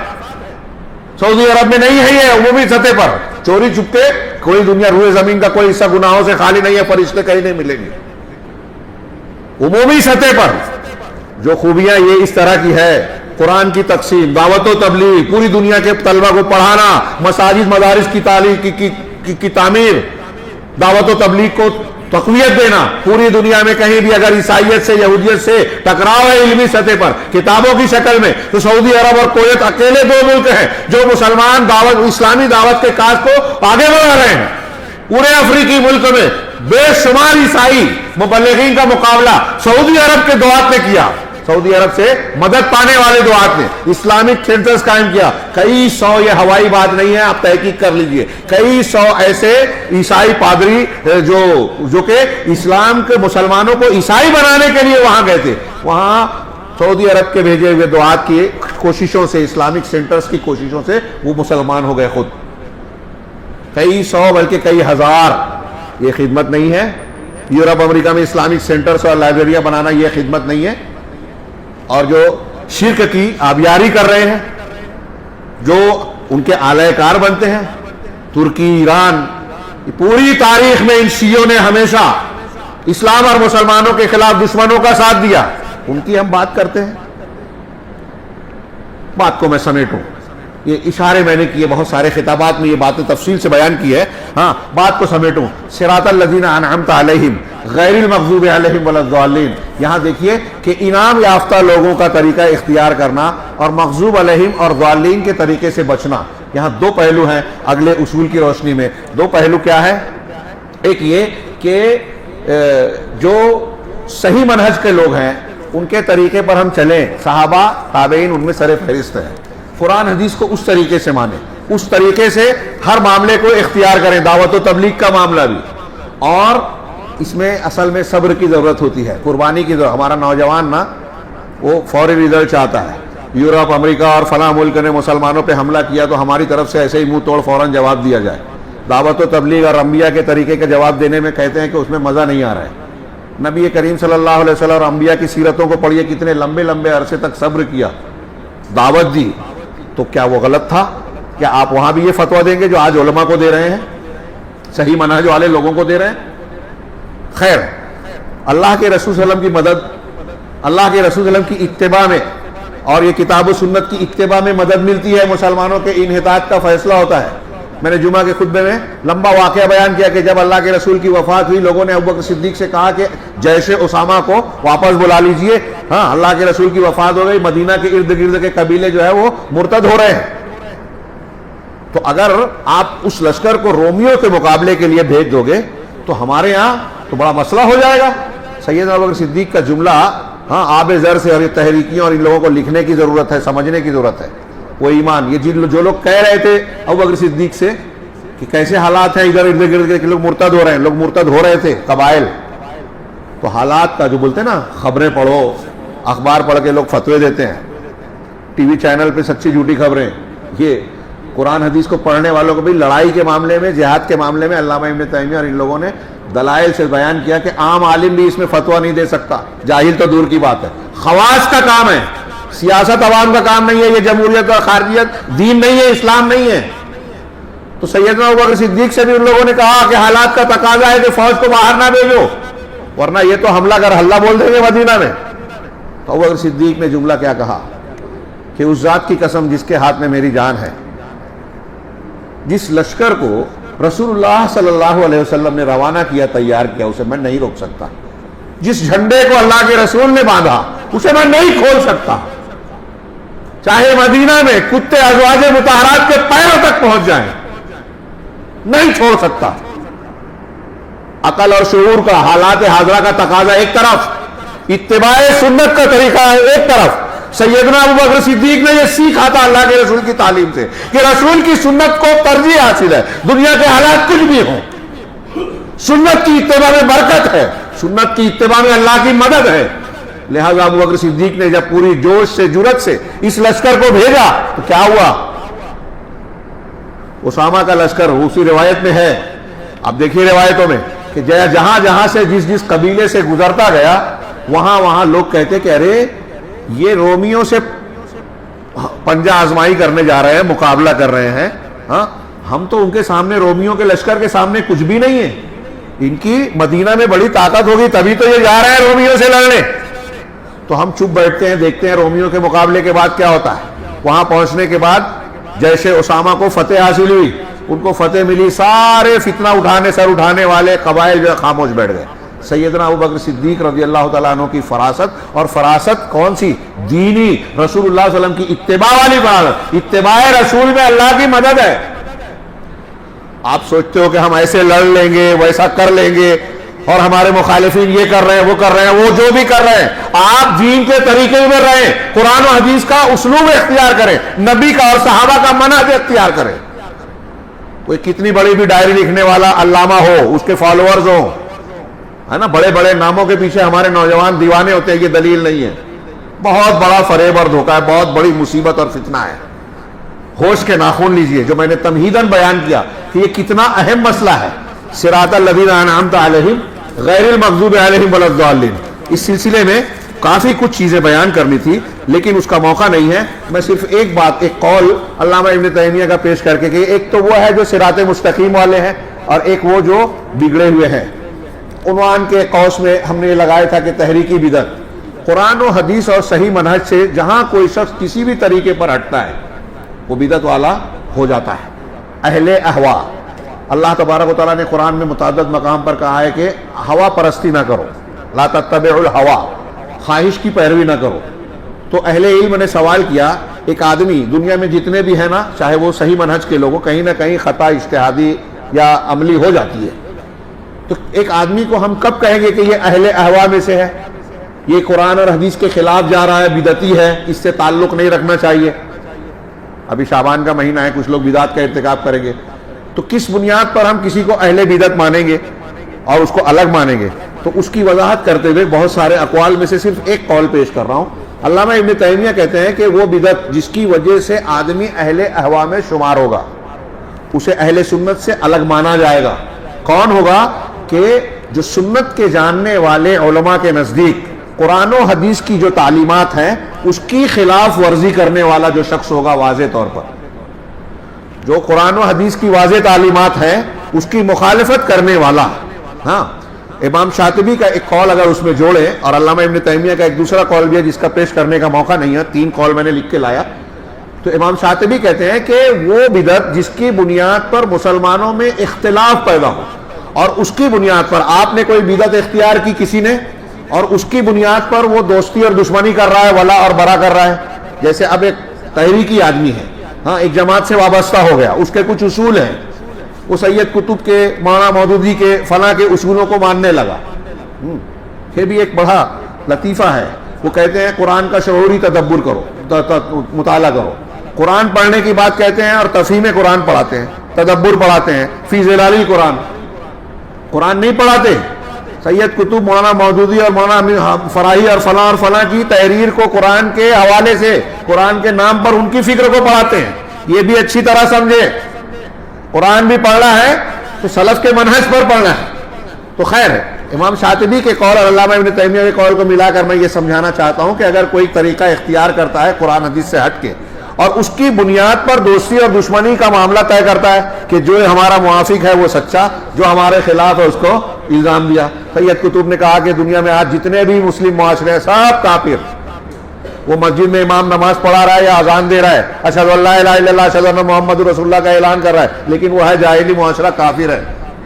سعودی عرب میں نہیں ہے یہ. عمومی سطح پر چوری چھپے کوئی دنیا روئے زمین کا کوئی حصہ گناہوں سے خالی نہیں ہے, فرشتے کہیں نہیں ملیں گے. عمومی سطح پر جو خوبیاں یہ اس طرح کی ہے, قرآن کی تقسیم, دعوت و تبلیغ, پوری دنیا کے طلبہ کو پڑھانا, مساجد مدارس کی تعلیم کی تعمیر, دعوت و تبلیغ کو تقویت دینا. پوری دنیا میں کہیں بھی اگر عیسائیت سے یہودیت سے ٹکراؤ ہے علمی سطح پر کتابوں کی شکل میں, تو سعودی عرب اور کویت اکیلے دو ملک ہیں جو مسلمان دعوت, اسلامی دعوت کے کاج کو آگے بڑھا رہے ہیں. پورے افریقی ملک میں بے شمار عیسائی مبلغین کا مقابلہ سعودی عرب کے دعات نے کیا. سعودی عرب سے مدد پانے والے دعات نے اسلامک سینٹرز قائم کیا. کئی سو, یہ ہوائی بات نہیں ہے, آپ تحقیق کر لیجئے, کئی سو ایسے عیسائی پادری جو کہ اسلام کے مسلمانوں کو عیسائی بنانے کے لیے وہاں گئے تھے, وہاں سعودی عرب کے بھیجے ہوئے دعات کی کوششوں سے, اسلامک سینٹرز کی کوششوں سے وہ مسلمان ہو گئے خود. کئی سو بلکہ کئی ہزار. یہ خدمت نہیں ہے. یورپ امریکہ میں اسلامک سینٹرز اور لائبریریاں بنانا یہ خدمت نہیں ہے. اور جو شرک کی آبیاری کر رہے ہیں, جو ان کے اعلی کار بنتے ہیں, ترکی, ایران, پوری تاریخ میں ان شیعوں نے ہمیشہ اسلام اور مسلمانوں کے خلاف دشمنوں کا ساتھ دیا. ان کی ہم بات کرتے ہیں. بات کو میں سمیٹوں, یہ اشارے میں نے کیے, بہت سارے خطابات میں یہ باتیں تفصیل سے بیان کی ہے. ہاں, بات کو سمیٹوں. صراط الذین انعمت علیہم غیر المغضوب علیہم ولا الضالین. یہاں دیکھیے کہ انعام یافتہ لوگوں کا طریقہ اختیار کرنا اور مغضوب علیہم اور ضالین کے طریقے سے بچنا, یہاں دو پہلو ہیں اگلے اصول کی روشنی میں. دو پہلو کیا ہے؟ ایک یہ کہ جو صحیح منہج کے لوگ ہیں ان کے طریقے پر ہم چلیں, صحابہ تابعین ان میں سر فہرست ہے. قرآن حدیث کو اس طریقے سے مانیں, اس طریقے سے ہر معاملے کو اختیار کریں, دعوت و تبلیغ کا معاملہ بھی. اور اس میں اصل میں صبر کی ضرورت ہوتی ہے, قربانی کی ضرورت. ہمارا نوجوان نا وہ فوری رزلٹ چاہتا ہے. یورپ, امریکہ اور فلاں ملک نے مسلمانوں پہ حملہ کیا تو ہماری طرف سے ایسے ہی منہ توڑ فوراً جواب دیا جائے. دعوت و تبلیغ اور انبیاء کے طریقے کا جواب دینے میں کہتے ہیں کہ اس میں مزہ نہیں آ رہا ہے. نبی کریم صلی اللہ علیہ وسلم اور انبیاء کی سیرتوں کو پڑھیے, کتنے لمبے لمبے عرصے تک صبر کیا, دعوت دی. تو کیا وہ غلط تھا؟ کیا آپ وہاں بھی یہ فتویٰ دیں گے جو آج علماء کو دے رہے ہیں, صحیح منہج والے لوگوں کو دے رہے ہیں؟ خیر, اللہ کے رسول صلی اللہ علیہ وسلم کی مدد, اللہ کے رسول صلی اللہ علیہ وسلم کی اتباع میں اور یہ کتاب و سنت کی اتباع میں مدد ملتی ہے. مسلمانوں کے انحطاط کا فیصلہ ہوتا ہے. میں نے جمعہ کے خطبے میں لمبا واقعہ بیان کیا کہ جب اللہ کے رسول کی وفات ہوئی, لوگوں نے ابوبکر صدیق سے کہا کہ جیش اسامہ کو واپس بلا لیجئے. ہاں, اللہ کے رسول کی وفات ہو گئی, مدینہ کے ارد گرد کے قبیلے جو ہے وہ مرتد ہو رہے ہیں. تو اگر آپ اس لشکر کو رومیوں کے مقابلے کے لیے بھیج دو گے تو ہمارے یہاں تو بڑا مسئلہ ہو جائے گا. سیدنا ابوبکر صدیق کا جملہ, ہاں, آب زر سے اور تحریکیوں اور ان لوگوں کو لکھنے کی ضرورت ہے, سمجھنے کی ضرورت ہے. وہ ایمان, یہ جو لوگ کہہ رہے تھے ابوبکر صدیق سے کہ کیسے حالات ہیں ادھر ارد گرد کے لوگ مرتد ہو رہے ہیں, لوگ مرتد ہو رہے تھے قبائل. تو حالات کا جو بولتے ہیں نا, خبریں پڑھو, اخبار پڑھ کے لوگ فتوے دیتے ہیں, ٹی وی چینل پہ سچی جھوٹی خبریں, یہ قرآن حدیث کو پڑھنے والوں کو بھی لڑائی کے معاملے میں، جہاد کے معاملے میں علامہ ابن تیمیہ اور ان لوگوں نے دلائل سے بیان کیا کہ عام عالم بھی اس میں فتویٰ نہیں دے سکتا، جاہل تو دور کی بات ہے، خواص کا کام ہے، سیاست عوام کا کام نہیں ہے، یہ جمہوریت اور خارجیت دین نہیں ہے، اسلام نہیں ہے۔ تو سیدنا ابوبکر صدیق سے بھی ان لوگوں نے کہا کہ حالات کا تقاضا ہے کہ فوج کو باہر نہ بھیجو، ورنہ یہ تو حملہ کر ہلہ بول دیں گے مدینہ میں۔ تو ابوبکر صدیق نے جملہ کیا کہا کہ اس ذات کی قسم جس کے ہاتھ میں میری جان ہے، جس لشکر کو رسول اللہ صلی اللہ علیہ وسلم نے روانہ کیا، تیار کیا، اسے میں نہیں روک سکتا، جس جھنڈے کو اللہ کے رسول نے باندھا اسے میں نہیں کھول سکتا، چاہے مدینہ میں کتے ازواج مطہرات کے پیروں تک پہنچ جائیں، نہیں چھوڑ سکتا۔ عقل اور شعور کا، حالات حاضرہ کا تقاضا ایک طرف، اتباع سنت کا طریقہ ہے ایک طرف۔ سیدنا ابوبکر صدیق نے یہ سیکھا تھا اللہ کے رسول کی تعلیم سے کہ رسول کی سنت کو ترجیح حاصل ہے، دنیا کے حالات کچھ بھی ہوں، سنت کی اتباع میں برکت ہے، سنت کی اتباع میں اللہ کی مدد ہے۔ لہذا ابوبکر صدیق نے جب پوری جوش سے، جرت سے اس لشکر کو بھیجا تو کیا ہوا؟ اسامہ کا لشکر اسی روایت میں ہے، اب دیکھیے روایتوں میں کہ جہاں جہاں سے جس قبیلے سے گزرتا گیا وہاں لوگ کہتے کہ ارے یہ رومیوں سے پنجہ آزمائی کرنے جا رہے ہیں، مقابلہ کر رہے ہیں، ہاں ہم تو ان کے سامنے، رومیوں کے لشکر کے سامنے کچھ بھی نہیں ہے، ان کی مدینہ میں بڑی طاقت ہوگی تبھی تو یہ جا رہے ہیں رومیوں سے لڑنے۔ تو ہم چپ بیٹھتے ہیں، دیکھتے ہیں رومیوں کے مقابلے کے بعد کیا ہوتا ہے۔ وہاں پہنچنے کے بعد جیسے اسامہ کو فتح حاصل ہوئی، ان کو فتح ملی، سارے فتنہ سر اٹھانے والے قبائل جو خاموش بیٹھ گئے۔ سیدنا ابوبکر صدیق رضی اللہ تعالیٰ عنہ کی فراست، اور فراست کون سی؟ دینی، رسول اللہ صلی اللہ علیہ وسلم کی اتباع والی فراست، اتباع رسول میں اللہ کی مدد ہے۔ آپ سوچتے ہو کہ ہم ایسے لڑ لیں گے، ویسا کر لیں گے، اور ہمارے مخالفین یہ کر رہے ہیں، وہ کر رہے ہیں، وہ جو بھی کر رہے ہیں، آپ دین کے طریقے میں رہیں، قرآن و حدیث کا اسلوب اختیار کریں، نبی کا اور صحابہ کا منہج اختیار کریں۔ کوئی کتنی بڑی بھی ڈائری لکھنے والا علامہ ہو، اس کے فالوورز ہوں، ہے نا، بڑے بڑے ناموں کے پیچھے ہمارے نوجوان دیوانے ہوتے ہیں، یہ دلیل نہیں ہے، بہت بڑا فریب اور دھوکہ ہے، بہت بڑی مصیبت اور فتنہ ہے۔ ہوش کے ناخن لیجئے، جو میں نے تمہیداً بیان کیا کہ یہ کتنا اہم مسئلہ ہے۔ صراط الذین انعمت علیہم غیر المغضوب علیہم ولا الضالین، اس سلسلے میں کافی کچھ چیزیں بیان کرنی تھی لیکن اس کا موقع نہیں ہے۔ میں صرف ایک بات، ایک قول علامہ ابن تیمیہ کا پیش کر کے کہ ایک تو وہ ہے جو صراط مستقیم والے ہیں، اور ایک وہ جو بگڑے ہوئے ہیں۔ عنوان کے قوس میں ہم نے یہ لگایا تھا کہ تحریکی بدعت، قرآن و حدیث اور صحیح منہج سے جہاں کوئی شخص کسی بھی طریقے پر ہٹتا ہے وہ بدعت والا ہو جاتا ہے۔ اہل اہوا، اللہ تبارک و تعالیٰ نے قرآن میں متعدد مقام پر کہا ہے کہ ہوا پرستی نہ کرو، لا تتبعوا الہوا، خواہش کی پیروی نہ کرو۔ تو اہل علم نے سوال کیا، ایک آدمی دنیا میں جتنے بھی ہیں نا، چاہے وہ صحیح منہج کے لوگوں، کہیں نہ کہیں خطا اجتہادی یا عملی ہو جاتی ہے، تو ایک آدمی کو ہم کب کہیں گے کہ یہ اہل اہوا میں سے ہے، یہ قرآن اور حدیث کے خلاف جا رہا ہے، بدعتی ہے، اس سے تعلق نہیں رکھنا چاہیے؟ ابھی شعبان کا مہینہ ہے، کچھ لوگ بدعت کا ارتکاب کریں گے، تو کس بنیاد پر ہم کسی کو اہل بدعت مانیں گے اور اس کو الگ مانیں گے؟ تو اس کی وضاحت کرتے ہوئے بہت سارے اقوال میں سے صرف ایک قول پیش کر رہا ہوں۔ علامہ ابن تیمیہ کہتے ہیں کہ وہ بدعت جس کی وجہ سے آدمی اہل اہوا میں شمار ہوگا، اسے اہل سنت سے الگ مانا جائے گا۔ کون ہوگا؟ کہ جو سنت کے جاننے والے علماء کے نزدیک قرآن و حدیث کی جو تعلیمات ہیں اس کی خلاف ورزی کرنے والا جو شخص ہوگا، واضح طور پر جو قرآن و حدیث کی واضح تعلیمات ہیں اس کی مخالفت کرنے والا۔ ہاں، امام شاطبی کا ایک قول اگر اس میں جوڑے، اور علامہ ابن تیمیہ کا ایک دوسرا قول بھی ہے جس کا پیش کرنے کا موقع نہیں ہے، 3 قول میں نے لکھ کے لایا، تو امام شاطبی کہتے ہیں کہ وہ بدعت جس کی بنیاد پر مسلمانوں میں اختلاف پیدا ہو، اور اس کی بنیاد پر آپ نے کوئی بدعت اختیار کی کسی نے، اور اس کی بنیاد پر وہ دوستی اور دشمنی کر رہا ہے، ولا اور برا کر رہا ہے، جیسے اب ایک تحریکی آدمی ہے، ہاں ایک جماعت سے وابستہ ہو گیا، اس کے کچھ اصول ہیں، وہ سید قطب کے، مولانا مودودی کے، فلاں کے اصولوں کو ماننے لگا۔ یہ بھی ایک بڑا لطیفہ ہے، وہ کہتے ہیں قرآن کا شعوری تدبر کرو، مطالعہ کرو، قرآن پڑھنے کی بات کہتے ہیں اور تفہیم قرآن پڑھاتے ہیں، تدبر پڑھاتے ہیں، فی ظلال القرآن، قرآن نہیں پڑھاتے۔ سید قطب، مولانا مودودی اور مولانا فراہی اور فلاں کی تحریر کو قرآن کے حوالے سے، قرآن کے نام پر ان کی فکر کو پڑھاتے ہیں، یہ بھی اچھی طرح سمجھے. قرآن بھی پڑھنا ہے تو سلف کے منہج پر پڑھنا ہے. تو خیر ہے، امام شاطبی کے قول اور علامہ ابن تیمیہ کے قول کو ملا کر میں یہ سمجھانا چاہتا ہوں کہ اگر کوئی طریقہ اختیار کرتا ہے قرآن حدیث سے ہٹ کے اور اس کی بنیاد پر دوستی اور دشمنی کا معاملہ طے کرتا ہے کہ جو ہمارا موافق ہے وہ سچا، جو ہمارے خلاف ہے اس کو الزام دیا. سید قطب نے کہا کہ دنیا میں آج جتنے بھی مسلم معاشرے ہیں سب کافر. وہ مسجد میں امام نماز پڑھا رہا ہے یا اذان دے رہا ہے، اشہد ان لا الہ الا اللہ اشہد ان محمد رسول اللہ کا اعلان کر رہا ہے، لیکن وہ ہے جاہلی معاشرہ، کافر ہے.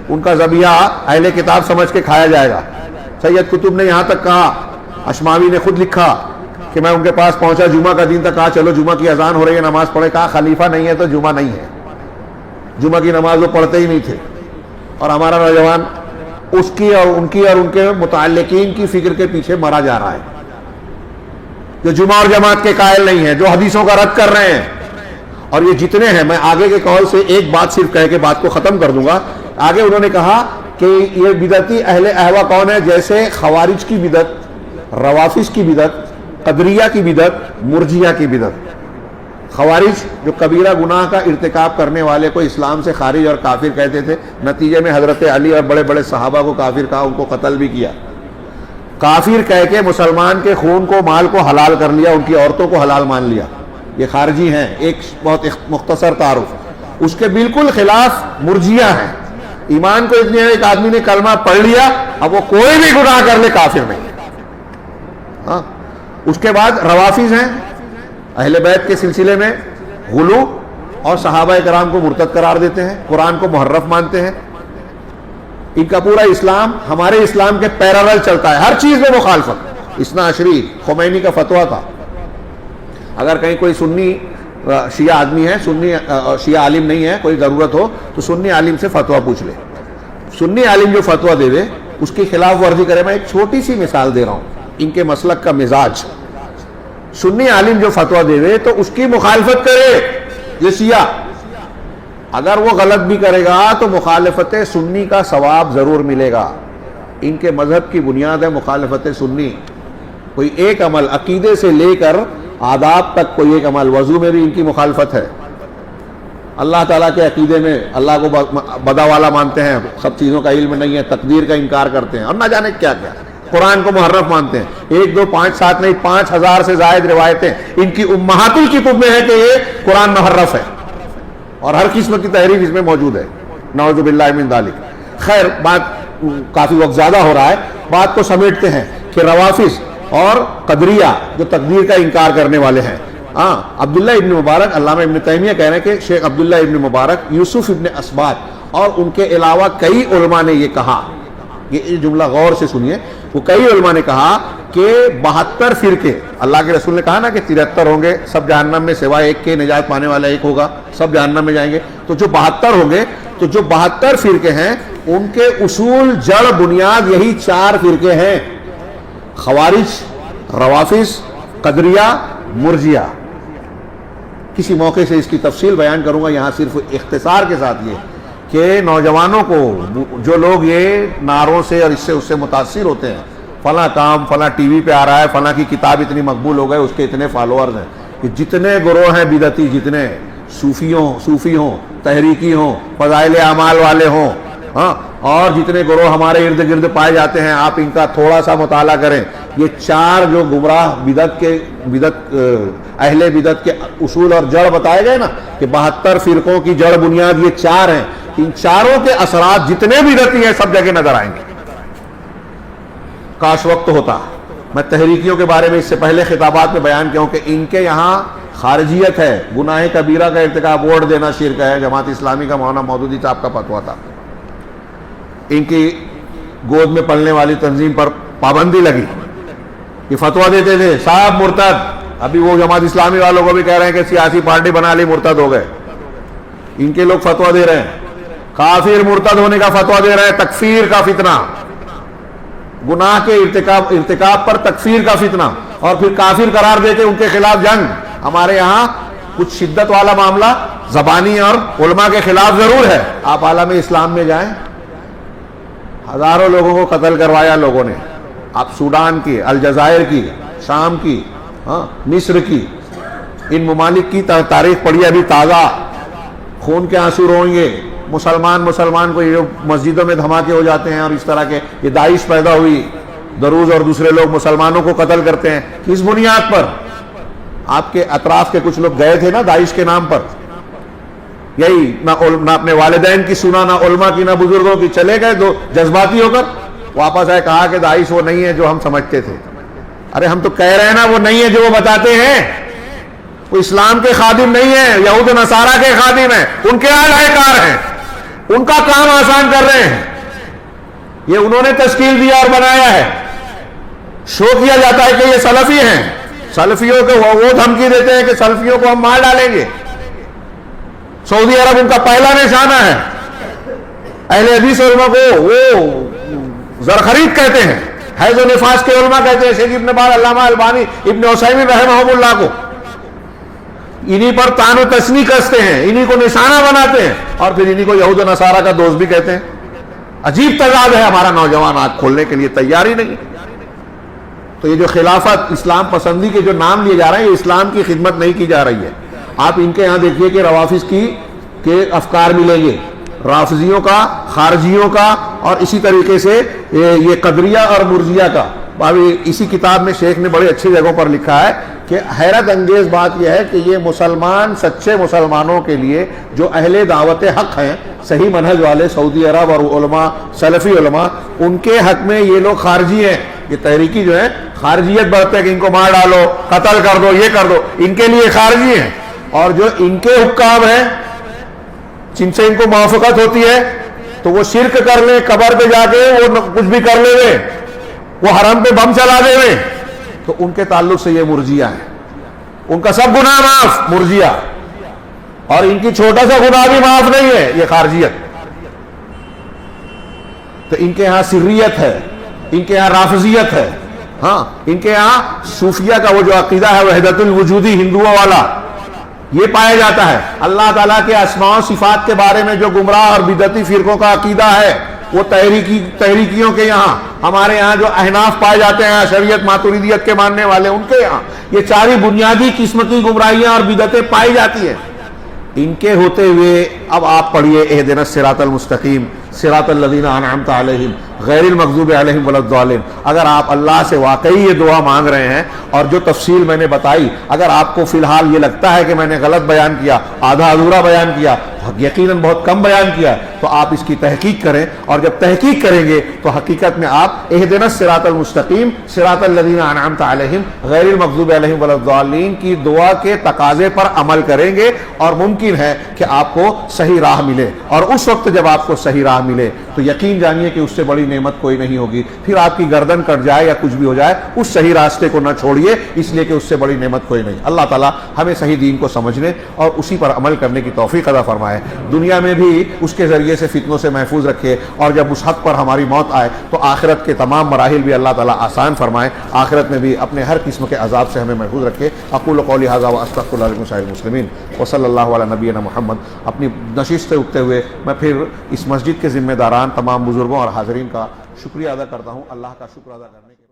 ان کا ذبیحہ اہل کتاب سمجھ کے کھایا جائے گا. سید قطب نے یہاں تک کہا، اشماوی نے خود لکھا کہ میں ان کے پاس پہنچا، جمعہ کا دن تک، کہا چلو جمعہ کی اذان ہو رہی ہے نماز پڑھے. کہا خلیفہ نہیں ہے تو جمعہ نہیں ہے. جمعہ کی نماز وہ پڑھتے ہی نہیں تھے. اور ہمارا نوجوان اس کی اور ان کے متعلقین کی فکر کے پیچھے مرا جا رہا ہے، جو جمعہ اور جماعت کے قائل نہیں ہیں، جو حدیثوں کا رد کر رہے ہیں. اور یہ جتنے ہیں، میں آگے کے قول سے ایک بات صرف کہہ کے بات کو ختم کر دوں گا. آگے انہوں نے کہا کہ یہ بدعتی اہل اہوا کون ہے؟ جیسے خوارج کی بدعت، روافض کی بدعت، قدریہ کی بدعت، مرجیہ کی بدعت. خوارج جو کبیرہ گناہ کا ارتکاب کرنے والے کو اسلام سے خارج اور کافر کہتے تھے، نتیجے میں حضرت علی اور بڑے بڑے صحابہ کو کافر کہا، ان کو قتل بھی کیا. کافر کہہ کے مسلمان کے خون کو، مال کو حلال کر لیا، ان کی عورتوں کو حلال مان لیا. یہ خارجی ہیں. ایک بہت مختصر تعارف. اس کے بالکل خلاف مرجیہ ہیں. ایمان کو اتنے ایک آدمی نے کلمہ پڑھ لیا، اب وہ کوئی بھی گناہ کر لے کافر نہیں. ہاں. اس کے بعد روافض ہیں، اہل بیت کے سلسلے میں غلو اور صحابہ کرام کو مرتد قرار دیتے ہیں، قرآن کو محرف مانتے ہیں. ان کا پورا اسلام ہمارے اسلام کے پیرالل چلتا ہے، ہر چیز میں مخالفت. اثنا عشری خمینی کا فتویٰ تھا. اگر کہیں کوئی سنی شیعہ آدمی ہے، سنی شیعہ عالم نہیں ہے، کوئی ضرورت ہو تو سنی عالم سے فتویٰ پوچھ لے. سنی عالم جو فتویٰ دے دے اس کی خلاف ورزی کرے. میں ایک چھوٹی سی مثال دے رہا ہوں ان کے مسلک کا مزاج. سنی عالم جو فتویٰ دے دے تو اس کی مخالفت کرے یہ شیعہ. اگر وہ غلط بھی کرے گا تو مخالفت سنی کا ثواب ضرور ملے گا. ان کے مذہب کی بنیاد ہے مخالفت سنی. کوئی ایک عمل عقیدے سے لے کر آداب تک کوئی ایک عمل، وضو میں بھی ان کی مخالفت ہے. اللہ تعالیٰ کے عقیدے میں اللہ کو بدا والا مانتے ہیں، سب چیزوں کا علم نہیں ہے، تقدیر کا انکار کرتے ہیں اور نہ جانے کیا کیا. قرآن کو محرف مانتے ہیں. 1 2 5 7 نہیں 5000 سے زائد روایتیں ان کی امہات الکتب میں ہے کہ یہ قرآن محرف ہے اور ہر قسم کی تحریف اس میں موجود ہے. نعوذ باللہ من ذالک. خیر، بات کافی وقت زیادہ ہو رہا ہے، بات کو سمیٹتے ہیں کہ روافض اور قدریہ جو تقدیر کا انکار کرنے والے ہیں. ہاں، عبداللہ ابن مبارک، علامہ ابن تیمیہ کہہ رہے ہیں کہ شیخ عبداللہ ابن مبارک، یوسف ابن اسباط اور ان کے علاوہ کئی علماء نے یہ کہا، یہ جملہ غور سے سنیے، وہ کئی علماء نے کہا کہ 72 فرقے، اللہ کے رسول نے کہا نا کہ 73 ہوں گے، سب جہنم میں سوائے ایک کے، نجات پانے والا ایک ہوگا، سب جہنم میں جائیں گے. تو جو 72 ہوں گے، تو جو 72 فرقے ہیں ان کے اصول، جڑ، بنیاد یہی 4 فرقے ہیں: خوارج، روافض، قدریہ، مرجیہ. کسی موقع سے اس کی تفصیل بیان کروں گا، یہاں صرف اختصار کے ساتھ یہ کہ نوجوانوں کو، جو لوگ یہ نعروں سے اور اس سے متاثر ہوتے ہیں، فلاں کام فلاں ٹی وی پہ آ رہا ہے، فلاں کی کتاب اتنی مقبول ہو گئے، اس کے اتنے فالوورز ہیں، کہ جتنے گروہ ہیں بدعتی، جتنے صوفی ہوں، تحریکی ہوں، فضائل اعمال والے ہوں، ہاں، اور جتنے گروہ ہمارے ارد گرد پائے جاتے ہیں، آپ ان کا تھوڑا سا مطالعہ کریں. یہ 4 جو گمراہ اہل بدعت کے اصول اور جڑ بتائے گئے نا، کہ 72 فرقوں کی جڑ بنیاد یہ 4 ہیں. ان چاروں کے اثرات جتنے بدعتی ہیں سب جگہ نظر آئیں گے. کاش وقت ہوتا میں تحریکیوں کے بارے میں اس سے پہلے خطابات میں بیان کیا ہوں کہ ان کے یہاں خارجیت ہے، گناہ کبیرہ کا ارتکاب، ووٹ دینا شرک ہے. جماعت اسلامی کا مولانا مودودی صاحب کا فتویٰ تھا، ان کی گود میں پلنے والی تنظیم پر پابندی لگی. یہ فتویٰ دیتے تھے صاحب مرتد. ابھی وہ جماعت اسلامی والوں کو بھی کہہ رہے ہیں کہ سیاسی پارٹی بنا لی، مرتد ہو گئے. ان کے لوگ فتویٰ دے رہے ہیں، کافر مرتد ہونے کا فتویٰ دے رہے ہیں. تکفیر کا فتنہ، گناہ کے ارتکاب پر تکفیر کا فتنہ، اور پھر کافر قرار دے کے ان کے خلاف جنگ. ہمارے یہاں کچھ شدت والا معاملہ زبانی اور علماء کے خلاف ضرور ہے. آپ عالم اسلام میں جائیں، ہزاروں لوگوں کو قتل کروایا لوگوں نے. آپ سوڈان کی، الجزائر کی، شام کی، ہاں، مصر کی، ان ممالک کی تاریخ پڑھی ابھی تازہ، خون کے آنسو روئیں گے. مسلمان کو یہ مسجدوں میں دھماکے ہو جاتے ہیں اور اس طرح کے، یہ داعش پیدا ہوئی، دروز اور دوسرے لوگ مسلمانوں کو قتل کرتے ہیں. کس بنیاد پر؟ آپ کے اطراف کے کچھ لوگ گئے تھے نا داعش کے نام پر، یہی نہ اپنے والدین کی سنا، نہ علماء کی، نہ بزرگوں کی، چلے گئے دو جذباتی ہو کر، واپس آئے کہا کہ داعش وہ نہیں ہے جو ہم سمجھتے تھے. ارے ہم تو کہہ رہے ہیں نا وہ نہیں ہے جو وہ بتاتے ہیں. وہ اسلام کے خادم نہیں ہے، یہود و نصارہ کے خادم ہیں، ان کے اعلی کار ہیں، ان کا کام آسان کر رہے ہیں. یہ انہوں نے تشکیل دیا اور بنایا ہے. شو کیا جاتا ہے کہ یہ سلفی ہیں، سلفیوں کو وہ دھمکی دیتے ہیں کہ سلفیوں کو ہم مار ڈالیں گے. سعودی عرب ان کا پہلا نشانہ ہے. اہل حدیث علماء کو وہ زرخرید کہتے ہیں، حیض و نفاس کے علماء کہتے ہیں، شیخ ابن باز، علامہ البانی، ابن عثیمین رحمہ اللہ کو. انہی پر طعن و تشنیع کستے ہیں، انہی کو نشانہ بناتے ہیں، اور پھر انہی کو یہود و نصارہ کا دوست بھی کہتے ہیں. عجیب تضاد ہے. ہمارا نوجوان آنکھ کھولنے کے لیے تیار ہی نہیں. تو یہ جو خلافت، اسلام پسندی کے جو نام لیے جا رہے ہیں، یہ اسلام کی خدمت نہیں کی جا رہی ہے. آپ ان کے یہاں دیکھیے کہ روافظ کے افکار ملیں گے، رافضیوں کا، خارجیوں کا، اور اسی طریقے سے یہ قدریہ اور مرجیہ کا. ابھی اسی کتاب میں شیخ نے بڑی اچھی جگہوں پر لکھا ہے کہ حیرت انگیز بات یہ ہے کہ یہ مسلمان، سچے مسلمانوں کے لیے جو اہل دعوت حق ہیں، صحیح منہج والے سعودی عرب اور علماء، سلفی علماء، ان کے حق میں یہ لوگ خارجی ہیں. یہ تحریکی جو ہے خارجیت برتتے ہیں کہ ان کو مار ڈالو، قتل کر دو، یہ کر دو، ان کے لیے خارجی ہیں. اور جو ان کے حکام ہیں جن سے ان کو موافقت ہوتی ہے تو وہ شرک کر لیں، قبر پہ جا کے وہ کچھ بھی کر لے، وہ حرم پہ بم چلا دے، تو ان کے تعلق سے یہ مرجیہ ہیں. ان کا سب گناہ معاف، مرجیہ، اور ان کی چھوٹا سا گناہ بھی معاف نہیں ہے، یہ خارجیت. تو ان کے یہاں سریت ہے، ان کے یہاں رافضیت ہے. ہاں، ان کے یہاں صوفیہ کا وہ جو عقیدہ ہے وحدت الوجودی ہندوؤں والا، یہ پایا جاتا ہے. اللہ تعالیٰ کے اسماء و صفات کے بارے میں جو گمراہ اور بدعتی فرقوں کا عقیدہ ہے وہ تحریکیوں کے یہاں. ہمارے یہاں جو احناف پائے جاتے ہیں، شریعت ماتریدیت کے ماننے والے، ان کے یہاں یہ چاری بنیادی قسم کی گمراہیاں اور بدعتیں پائی جاتی ہیں. ان کے ہوتے ہوئے اب آپ پڑھیے اہدنا الصراط المستقیم صراط الذین انعمت علیہم غیر المغضوب علیہم ولا الضالین. اگر آپ اللہ سے واقعی یہ دعا مانگ رہے ہیں، اور جو تفصیل میں نے بتائی، اگر آپ کو فی الحال یہ لگتا ہے کہ میں نے غلط بیان کیا، آدھا ادھورا بیان کیا، یقیناً بہت کم بیان کیا، تو آپ اس کی تحقیق کریں. اور جب تحقیق کریں گے تو حقیقت میں آپ اہدنا الصراط المستقیم صراط الذین انعمت علیہم غیر المغضوب علیہم ولا الضالین کی دعا کے تقاضے پر عمل کریں گے، اور ممکن ہے کہ آپ کو صحیح راہ ملے. اور اس وقت جب آپ کو صحیح راہ ملے تو یقین جانیے کہ اس سے بڑی نعمت کوئی نہیں ہوگی. پھر آپ کی گردن کٹ جائے یا کچھ بھی ہو جائے، اس صحیح راستے کو نہ چھوڑیے، اس لیے کہ اس سے بڑی نعمت کوئی نہیں. اللہ تعالیٰ ہمیں صحیح دین کو سمجھنے اور اسی پر عمل کرنے کی توفیق عطا فرمائے. دنیا میں بھی اس کے ذریعے سے فتنوں سے محفوظ رکھے، اور جب اس حق پر ہماری موت آئے تو آخرت کے تمام مراحل بھی اللہ تعالیٰ آسان فرمائے. آخرت میں بھی اپنے ہر قسم کے عذاب سے ہمیں محفوظ رکھے. اقول قولی ھذا واستغفر اللہ لکم ولسائر المسلمین وصلی اللہ علی نبینا محمد. اپنی نشست سے اٹھتے ہوئے میں پھر اس مسجد کے ذمہ داران، تمام بزرگوں اور حاضرین کا شکریہ ادا کرتا ہوں. اللہ کا شکر ادا کرنے کے